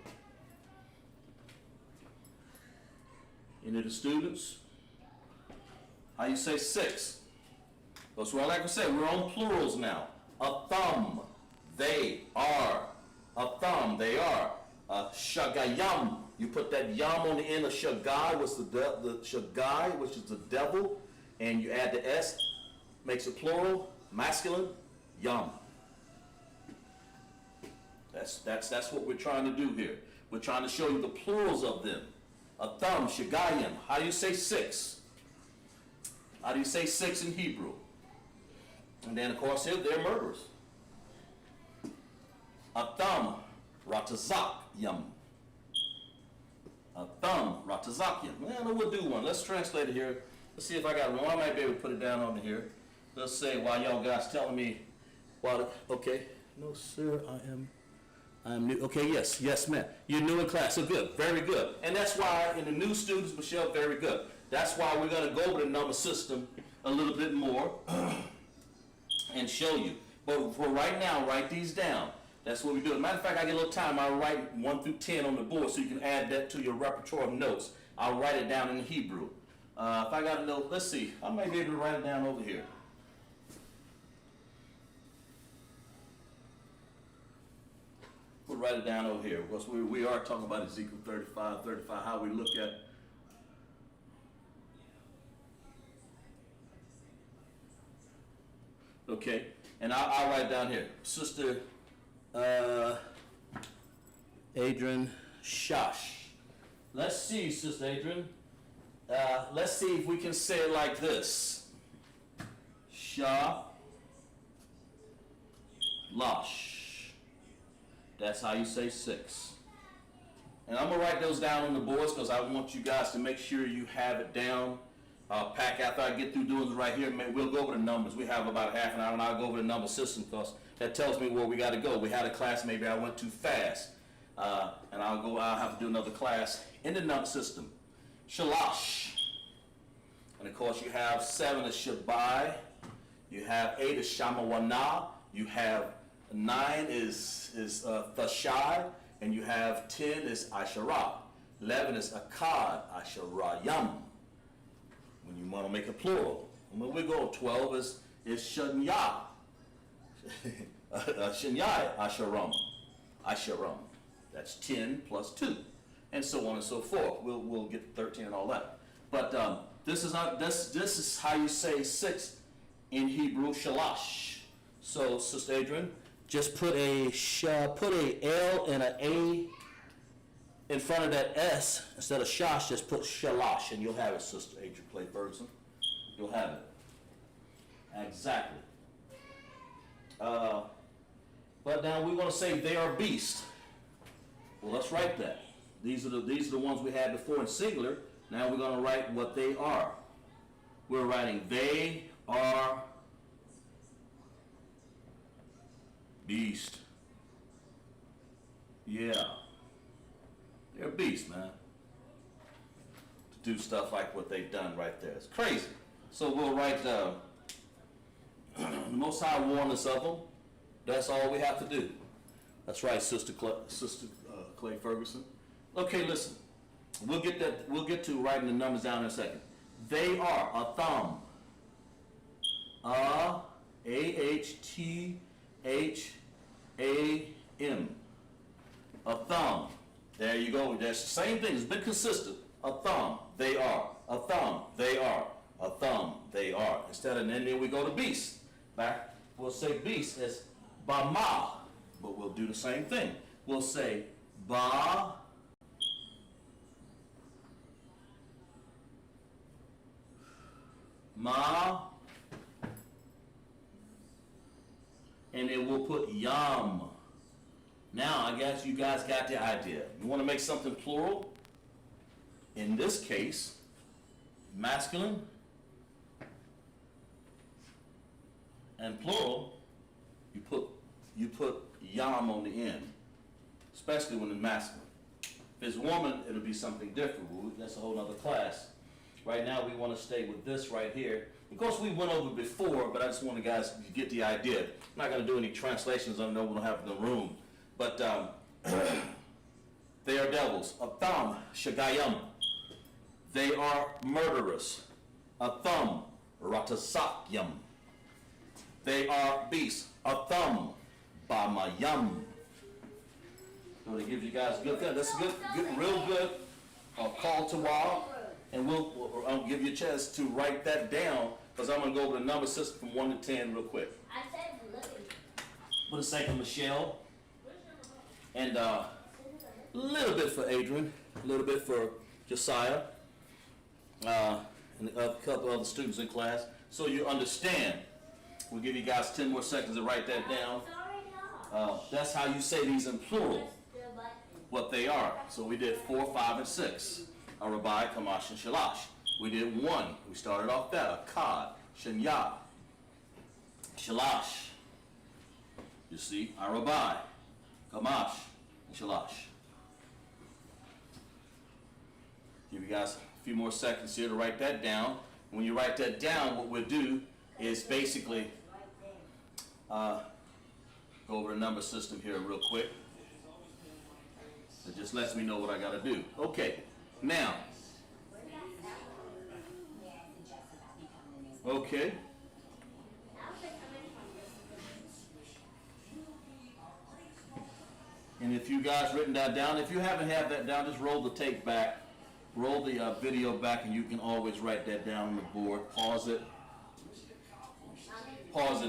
A: Any of the students? How you say 6? That's well, like I said, we're on plurals now. A thumb, they are. A thumb, they are. Shagayam. You put that yam on the end of shagai, which is the shagai, which is the devil, and you add the s, makes it plural, masculine, yam. That's what we're trying to do here. We're trying to show you the plurals of them. A thumb, shagayim. How do you say 6? How do you say 6 in Hebrew? And then, of course, they're murderers. A thumb, ratazakyam. A thumb, ratazakyam. Well, we'll do one. Let's translate it here. Let's see if I got one. I might be able to put it down on here. Let's say while y'all guys telling me okay. No, sir, I am new. Okay, yes, ma'am. You're new in class, so good, very good. And that's why in the new students, Michelle, very good. That's why we're going to go over the number system a little bit more and show you. But for right now, write these down. That's what we do. As a matter of fact, I get a little time. I'll write 1 through 10 on the board so you can add that to your repertoire of notes. I'll write it down in Hebrew. If I got a note, let's see. I might be able to write it down over here. We'll write it down over here because we are talking about Ezekiel 35, how we look at okay, and I'll write down here. Sister Adrian Shash. Let's see, Sister Adrian. Let's see if we can say it like this. Shalash. That's how you say 6. And I'm going to write those down on the boards because I want you guys to make sure you have it down. Pack after I get through doing it right here, we'll go over the numbers. We have about half an hour and I'll go over the number system because that tells me where we got to go. We had a class, maybe I went too fast. And I'll have to do another class in the number system. Shalash. And of course you have 7 is Shabai. You have 8 is Shamawana. You have 9 is Thashai. And you have 10 is Asherah. 11 is Akkad, Asherayam. When you want to make a plural. And when we go, 12 is Shanyah. Shanyai, Asheram. That's 10 plus 2. And so on and so forth. We'll get 13 and all that. But this is how you say 6 in Hebrew, shalash. So, Sister Adrian, just put a L and an A in front of that S instead of shash. Just put shalash, and you'll have it, Sister Adrian Clay Ferguson. You'll have it. Exactly. But now we want to say they are beasts. Well, let's write that. These are the ones we had before in singular. Now we're going to write what they are. We're writing they are beast. Yeah. They're beasts, man. To do stuff like what they've done right there. It's crazy. So we'll write the Most High warned us of them. That's all we have to do. That's right, Sister Clay Ferguson. Okay, listen. We'll get to writing the numbers down in a second. They are a thumb. A-H-T-H-A-M. A thumb. There you go. That's the same thing. It's been consistent. A thumb. They are. A thumb. They are. A thumb. They are. Instead of, and then we go to beast. Back, we'll say beast as Bama. But we'll do the same thing. We'll say Ba. Ma. And then we'll put Yam. Now, I guess you guys got the idea. You want to make something plural? In this case, masculine and plural, you put Yam on the end, especially when it's masculine. If it's woman, it'll be something different. That's a whole other class. Right now, we want to stay with this right here. Of course, we went over before, but I just want you guys to get the idea. I'm not going to do any translations. I know we don't have in the room. But they are devils. A thumb, shagayam. They are murderers. A thumb, ratasakyam. They are beasts. A thumb, bamayam. So it gives you guys a good thing. That's good, real good call to wow. And I'll give you a chance to write that down because I'm going to go over the number system from 1 to 10 real quick.
B: I said living.
A: For the sake of Michelle. And a little bit for Adrian, a little bit for Josiah, and a couple other students in class. So you understand. We'll give you guys 10 more seconds to write that down. That's how you say these in plural. what they are. So we did 4, 5, and 6. Arabai, Kamash, and Shalash. We did 1. We started off that. Akkad, Shanya, Shalash. You see, Arabai, Kamash, and Shalash. Give you guys a few more seconds here to write that down. When you write that down, what we'll do is basically go over the number system here real quick. It just lets me know what I got to do. Okay, now. Okay. And if you guys written that down, if you haven't had that down, just roll the tape back, roll the video back, and you can always write that down on the board. Pause it,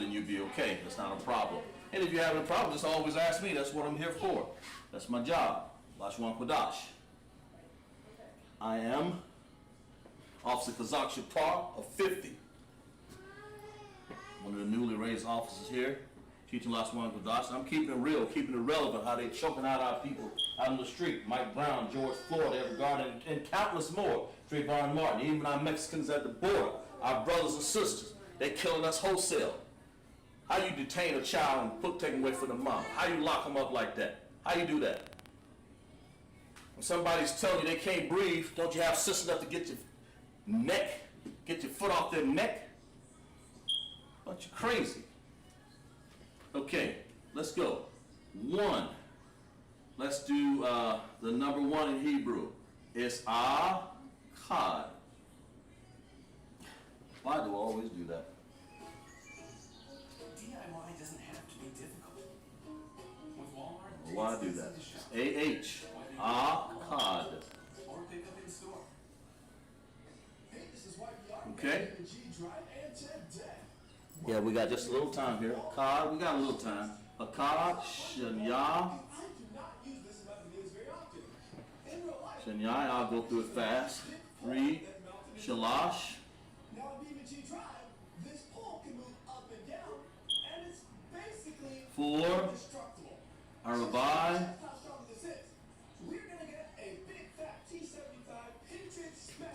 A: and you'll be okay. That's not a problem. And if you have a problem, just always ask me. That's what I'm here for. That's my job. Lashawan Qadash. I am Officer Qadash of 50. One of the newly raised officers here, teaching Lashawan Qadash. I'm keeping it real, keeping it relevant, how they choking out our people out on the street. Mike Brown, George Floyd, Everett Garden, and countless more. Trayvon Martin, even our Mexicans at the border, our brothers and sisters, they killing us wholesale. How you detain a child and take them away from the mom? How you lock them up like that? How you do that? When somebody's telling you they can't breathe, don't you have sense enough to get your neck, get your foot off their neck? Bunch of crazy. Okay, let's go. 1. Let's do the number 1 in Hebrew. It's Akkad. Why do I always do that?
B: DIY doesn't have to be difficult. With Walmart,
A: Why do that? A-H. Akkad.
B: Or pick up in store. Hey, this is
A: Okay. Yeah, we got just a little time here. Akkad, we got a little time. Akkad, Shanya. Shanya, I'll go through it fast. 3, Shalash. 4, Arabai.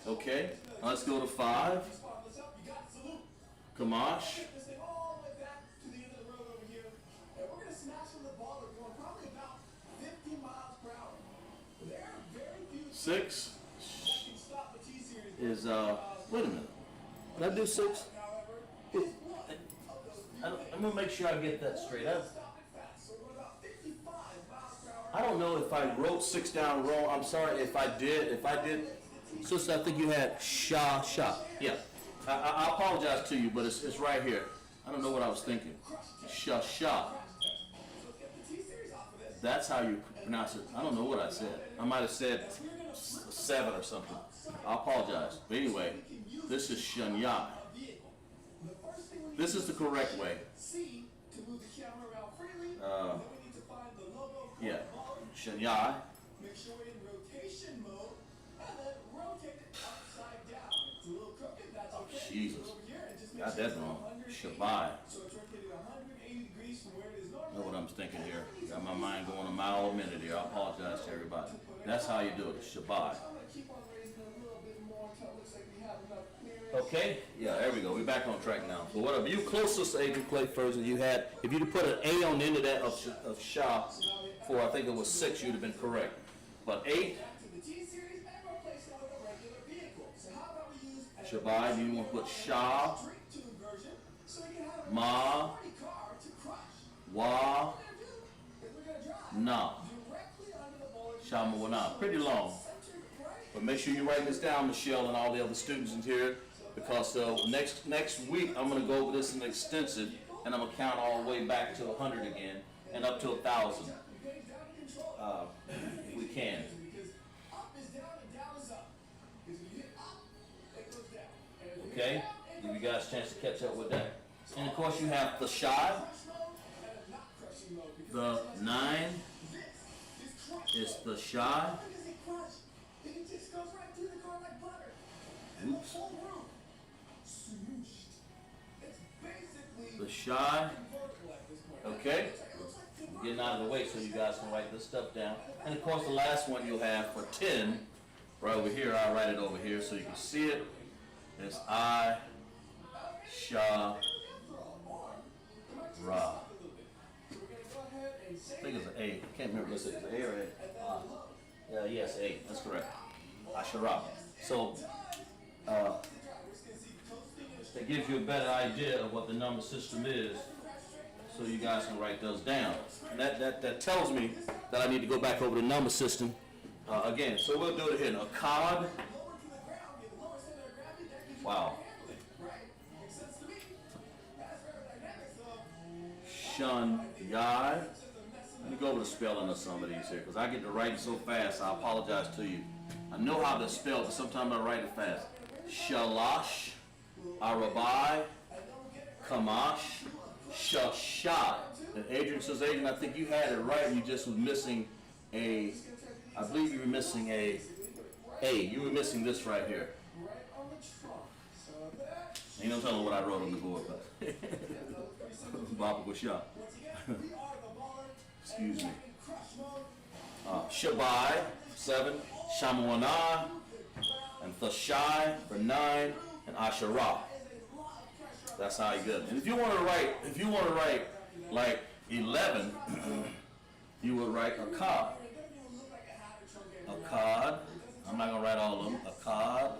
A: Okay, now let's go to 5. Kamash. 6 is, wait a minute. Did I do 6? I'm going to make sure I get that straight. I don't know if I wrote 6 down wrong. I'm sorry if I did. Sister, I think you had Sha. Yeah. I apologize to you, but it's right here. I don't know what I was thinking. Sha. That's how you pronounce it. I don't know what I said. I might have said 7 or something. I apologize. But anyway, this is Shanya. This is the correct way. Yeah, Shanya.
B: Make sure we're in rotation mode and then rotate it upside down. It's a little crooked, that's okay.
A: Jesus.
B: Over here and just make
A: Got
B: sure
A: that
B: it's
A: wrong.
B: 180.
A: Shabbai.
B: So it's rotated 180 degrees from where it is normally.
A: Know what I'm thinking here. Got my mind going a mile a minute here. I apologize to everybody. That's how you do it. Shabbai.
B: I'm going to keep on raising it a little bit more until it looks like we have enough clearance.
A: Okay? Yeah, there we go. We're back on track now. So whatever. You closest to Agent Clay version you had, if you'd put an A on the end of that of Shah for, I think it was 6, you'd have been correct. But 8, Shabbai, do you want to put Shah, Ma, Wa, Na. Shama Wa Na. Pretty long. But make sure you write this down, Michelle, and all the other students in here, because next week I'm going to go over this in extensive, and I'm going to count all the way back to 100 again, and up to 1,000. If we can. Okay? Give you guys a chance to catch up with that. And of course you have the Shad. The 9 is the Shad. Oops. The Shad. Okay? getting out of the way so you guys can write this stuff down. And of course, the last one you'll have for 10, right over here, I'll write it over here so you can see it. It's I-S-U-P-K. I think it's an A. I can't remember if it's an A or A. Yeah, yes, A. That's correct. I-S-U-P-K. So, that gives you a better idea of what the number system is, so you guys can write those down. And that tells me that I need to go back over the number system again. So we'll do it again. A cod. Wow. Shun Yai. Let me go over the spelling of some of these here, because I get to write so fast. I apologize to you. I know how to spell, but sometimes I write it fast. Shalash, Arabai, Kamash, Shashai. And Adrian says, Adrian, I think you had it right. You just was missing a, I believe you were missing a. You were missing this right here. Ain't no telling what I wrote on the board, but Baba was shot. Excuse me. Shabai, 7, Shamuana, and Thashai for 9, and Asherah. That's how you get it. And if you want to write like 11, you would write a cod. A cod. I'm not gonna write all of them. A cod.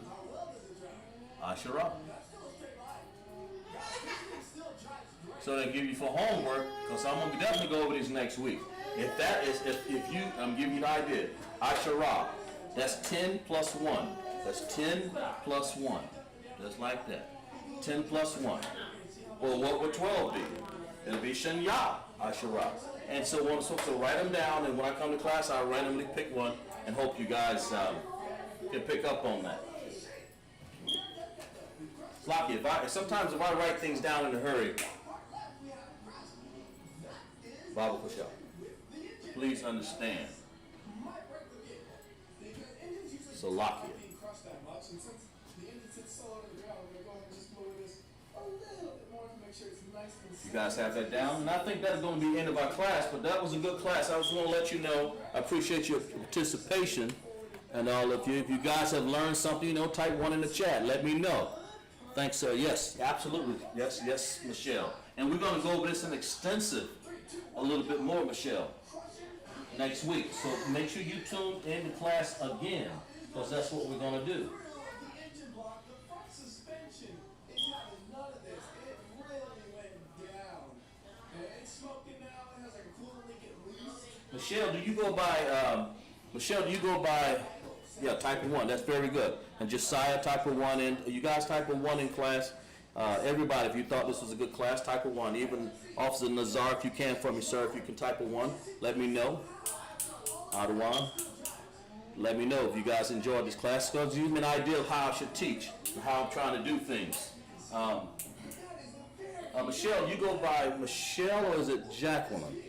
A: Asherah. So they give you for homework, because I'm gonna definitely go over these next week. If you, I'm giving you an idea. Asherah. That's 10 plus 1. That's 10 plus 1. Just like that. 10 plus 1. Well, what would 12 be? It'll be Shanya, Asherah. And so write them down, and when I come to class, I'll randomly pick one and hope you guys can pick up on that. Lucky, sometimes if I write things down in a hurry, Baba Kushal, please understand. So lucky. You guys have that down, and I think that's going to be the end of our class, but that was a good class. I just want to let you know, I appreciate your participation, and all of you. If you guys have learned something, type 1 in the chat. Let me know. Thanks, sir. Yes, absolutely. Yes, Michelle. And we're going to go over this in extensive, a little bit more, Michelle, next week. So make sure you tune in to class again, because that's what we're going to do. Michelle, do you go by, yeah, type of 1. That's very good. And Josiah, type of 1 in. You guys type of 1 in class. Everybody, if you thought this was a good class, type of 1. Even Officer Nazar, if you can for me, sir, if you can type of 1, let me know. Adawan, let me know if you guys enjoyed this class, because you give me an idea of how I should teach and how I'm trying to do things. Michelle, you go by Michelle, or is it Jacqueline?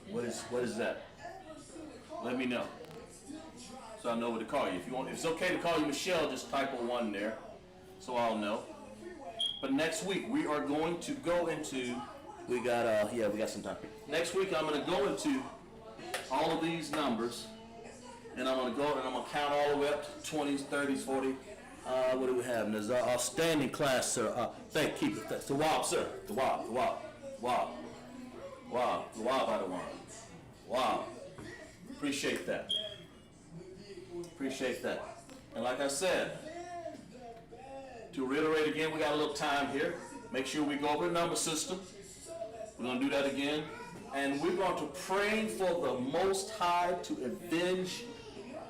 A: What is that? Let me know, so I know what to call you. If it's okay to call you Michelle, just type a 1 there, so I'll know. But next week we are going to go into. We got some time. Next week I'm going to go into all of these numbers, and I'm going to go and I'm going to count all the way up to 20s, 30s, 40s. What do we have? There's an outstanding class, sir. Keep it. That's the WAP, sir. The WAP. Wow. The WAP by the one. Wow. Appreciate that. And like I said, to reiterate again, we got a little time here. Make sure we go over the number system. We're going to do that again. And we're going to pray for the Most High to avenge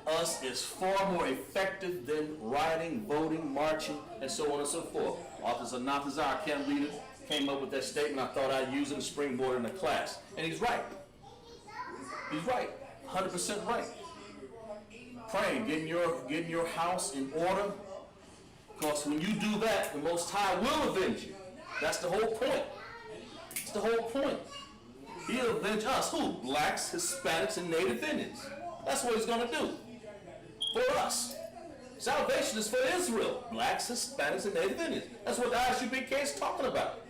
A: us. Is far more effective than rioting, voting, marching, and so on and so forth. Officer Natazar, Camp leader, came up with that statement. I thought I'd use it as a springboard in the class. And he's right. 100% right. Praying, getting your house in order. Because when you do that, the Most High will avenge you. That's the whole point. It's the whole point. He'll avenge us. Who? Blacks, Hispanics, and Native Indians. That's what he's going to do. For us. Salvation is for Israel. Blacks, Hispanics, and Native Indians. That's what the I.S.U.P.K is talking about.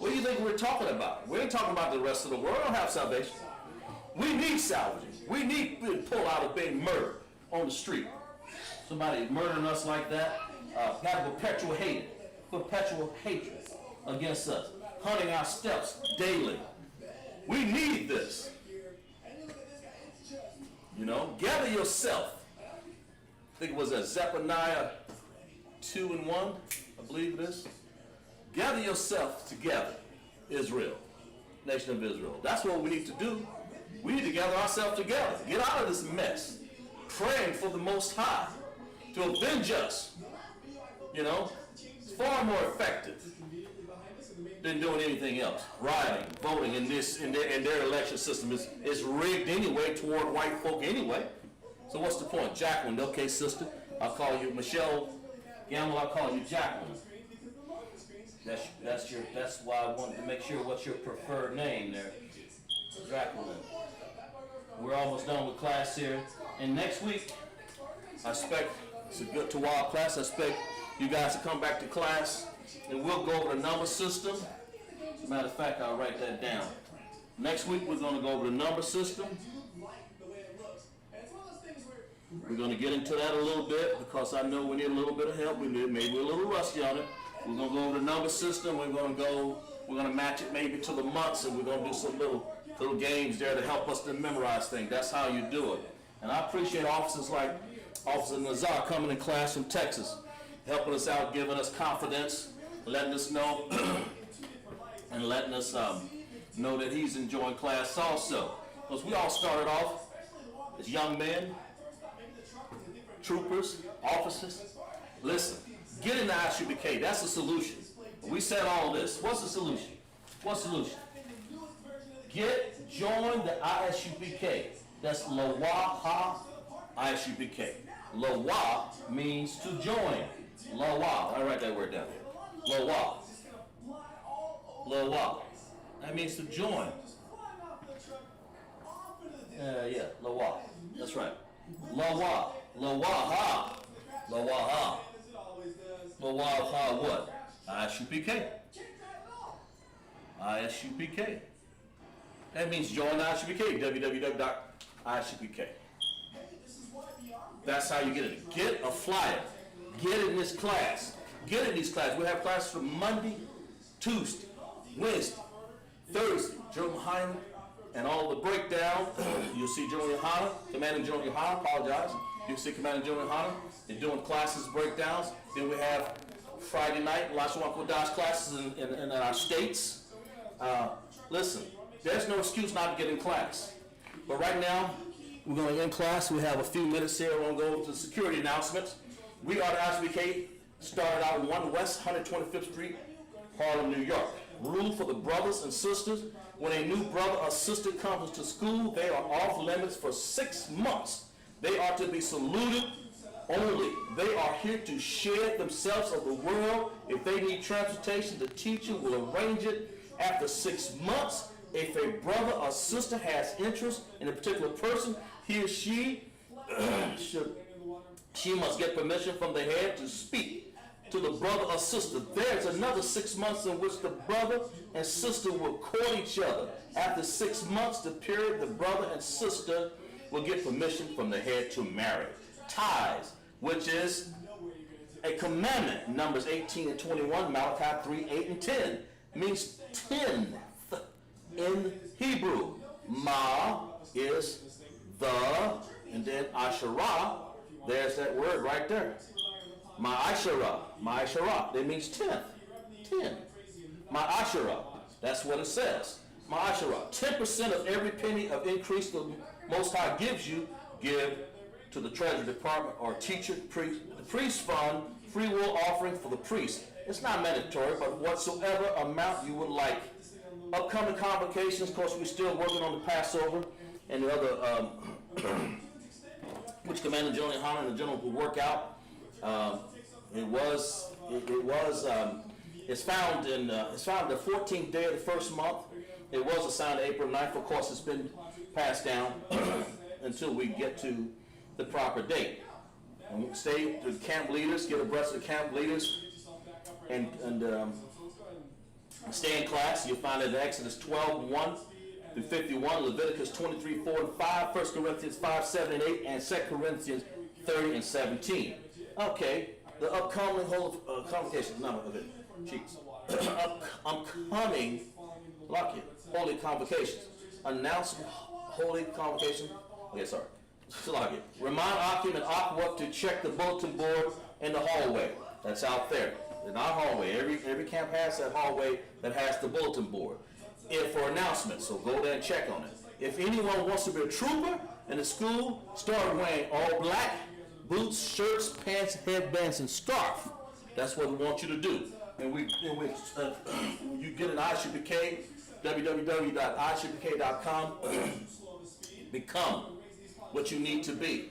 A: What do you think we're talking about? We ain't talking about the rest of the world. Don't have salvation. We need salvation. We need to pull out of being murdered on the street. Somebody murdering us like that, have perpetual hatred against us, hunting our steps daily. We need this. You know, gather yourself. I think it was Zephaniah 2:1, I believe it is. Gather yourself together, Israel, nation of Israel. That's what we need to do. We need to gather ourselves together. Get out of this mess. Praying for the Most High to avenge us. You know, it's far more effective than doing anything else. Rioting, voting in their election system is rigged anyway toward white folk anyway. So what's the point? Jacqueline, okay, sister. I'll call you Michelle Gamble. I'll call you Jacqueline. That's why I wanted to make sure what's your preferred name there, Jacqueline. We're almost done with class here, and next week I expect it's a good to wild class. I expect you guys to come back to class, and we'll go over the number system. As a matter of fact, I'll write that down. Next week we're going to go over the number system. We're going to get into that a little bit because I know we need a little bit of help. Maybe we're a little rusty on it. We're going to go over the number system. We're going to match it maybe to the months, and we're going to do some little games there to help us to memorize things. That's how you do it. And I appreciate officers like Officer Nazar coming in class from Texas, helping us out, giving us confidence, letting us know, and letting us know that he's enjoying class also. Because we all started off as young men, troopers, officers. Listen, get in the I.S.U.P.K. That's the solution. We said all this. What's the solution? What's the solution? Join the I.S.U.P.K. That's Lawaha I.S.U.P.K. Lawa means to join. Lawa. I write that word down here. Lawa. Lawa. That means to join. Yeah, Lawa. That's right. Lawa. Lawaha. Lawaha. Lawaha what? I.S.U.P.K. I.S.U.P.K. That means join the I.S.U.P.K. www.ISUPK. That's how you get it. Get a flyer. Get in this class. Get in these classes. We have classes from Monday, Tuesday, Wednesday, Thursday. General YAHANNA and all the breakdown. You'll see General YAHANNA, Commanding General YAHANNA, apologize. You'll see Commanding General YAHANNA. They're doing classes, breakdowns. Then we have Friday night, Lashawan Qadash classes in our states. Listen, there's no excuse not to get in class. But right now, we're going to end class. We have a few minutes here. We're going to go over to the security announcements. We are the I.S.U.P.K. started out 1 West 125th Street, Harlem, New York. Rule for the brothers and sisters. When a new brother or sister comes to school, they are off limits for 6 months. They are to be saluted only. They are here to share themselves of the world. If they need transportation, the teacher will arrange it. After 6 months, if a brother or sister has interest in a particular person, he or she must get permission from the head to speak to the brother or sister. There's another 6 months in which the brother and sister will court each other. After 6 months, the period, the brother and sister will get permission from the head to marry. Ties, which is a commandment, Numbers 18 and 21, Malachi 3, 8 and 10, means 10th in Hebrew. Ma is the, and then Asherah, there's that word right there. Ma'asherah, that means 10th. 10. Ma'asherah, that's what it says. Ma'asherah, 10% of every penny of increase the Most High gives you, give to the Treasury Department or teacher, priest. The priest fund, free will offering for the priest. It's not mandatory, but whatsoever amount you would like. Upcoming convocations, of course, we're still working on the Passover and the other, which Commander General YAHANNA and the General will work out. It's found the 14th day of the first month. It was assigned April 9th. Of course, it's been passed down until we get to the proper date. And stay the camp leaders, get abreast of the camp leaders, and Stay in class. You'll find it in Exodus 12, 1 through 51, Leviticus 23, 4 and 5, 1 Corinthians 5, 7 and 8, and 2 Corinthians 30 and 17. Okay, the upcoming convocation, no, okay, cheeks. Upcoming, lock it, holy convocations. Announce holy convocation. Okay, sorry. Lock it. Remind Akim and Aqua to check the bulletin board in the hallway. That's out there. In our hallway, every camp has that hallway that has the bulletin board. If for announcements, so go there and check on it. If anyone wants to be a trooper in the school, start wearing all black, boots, shirts, pants, headbands, and scarf. That's what we want you to do. And you get an I.S.U.P.K, www.isupk.com. Become what you need to be.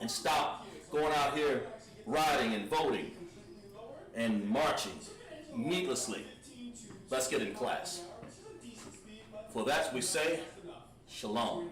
A: And stop going out here rioting and voting and marching needlessly. Let's get in class. For that we say, Shalom.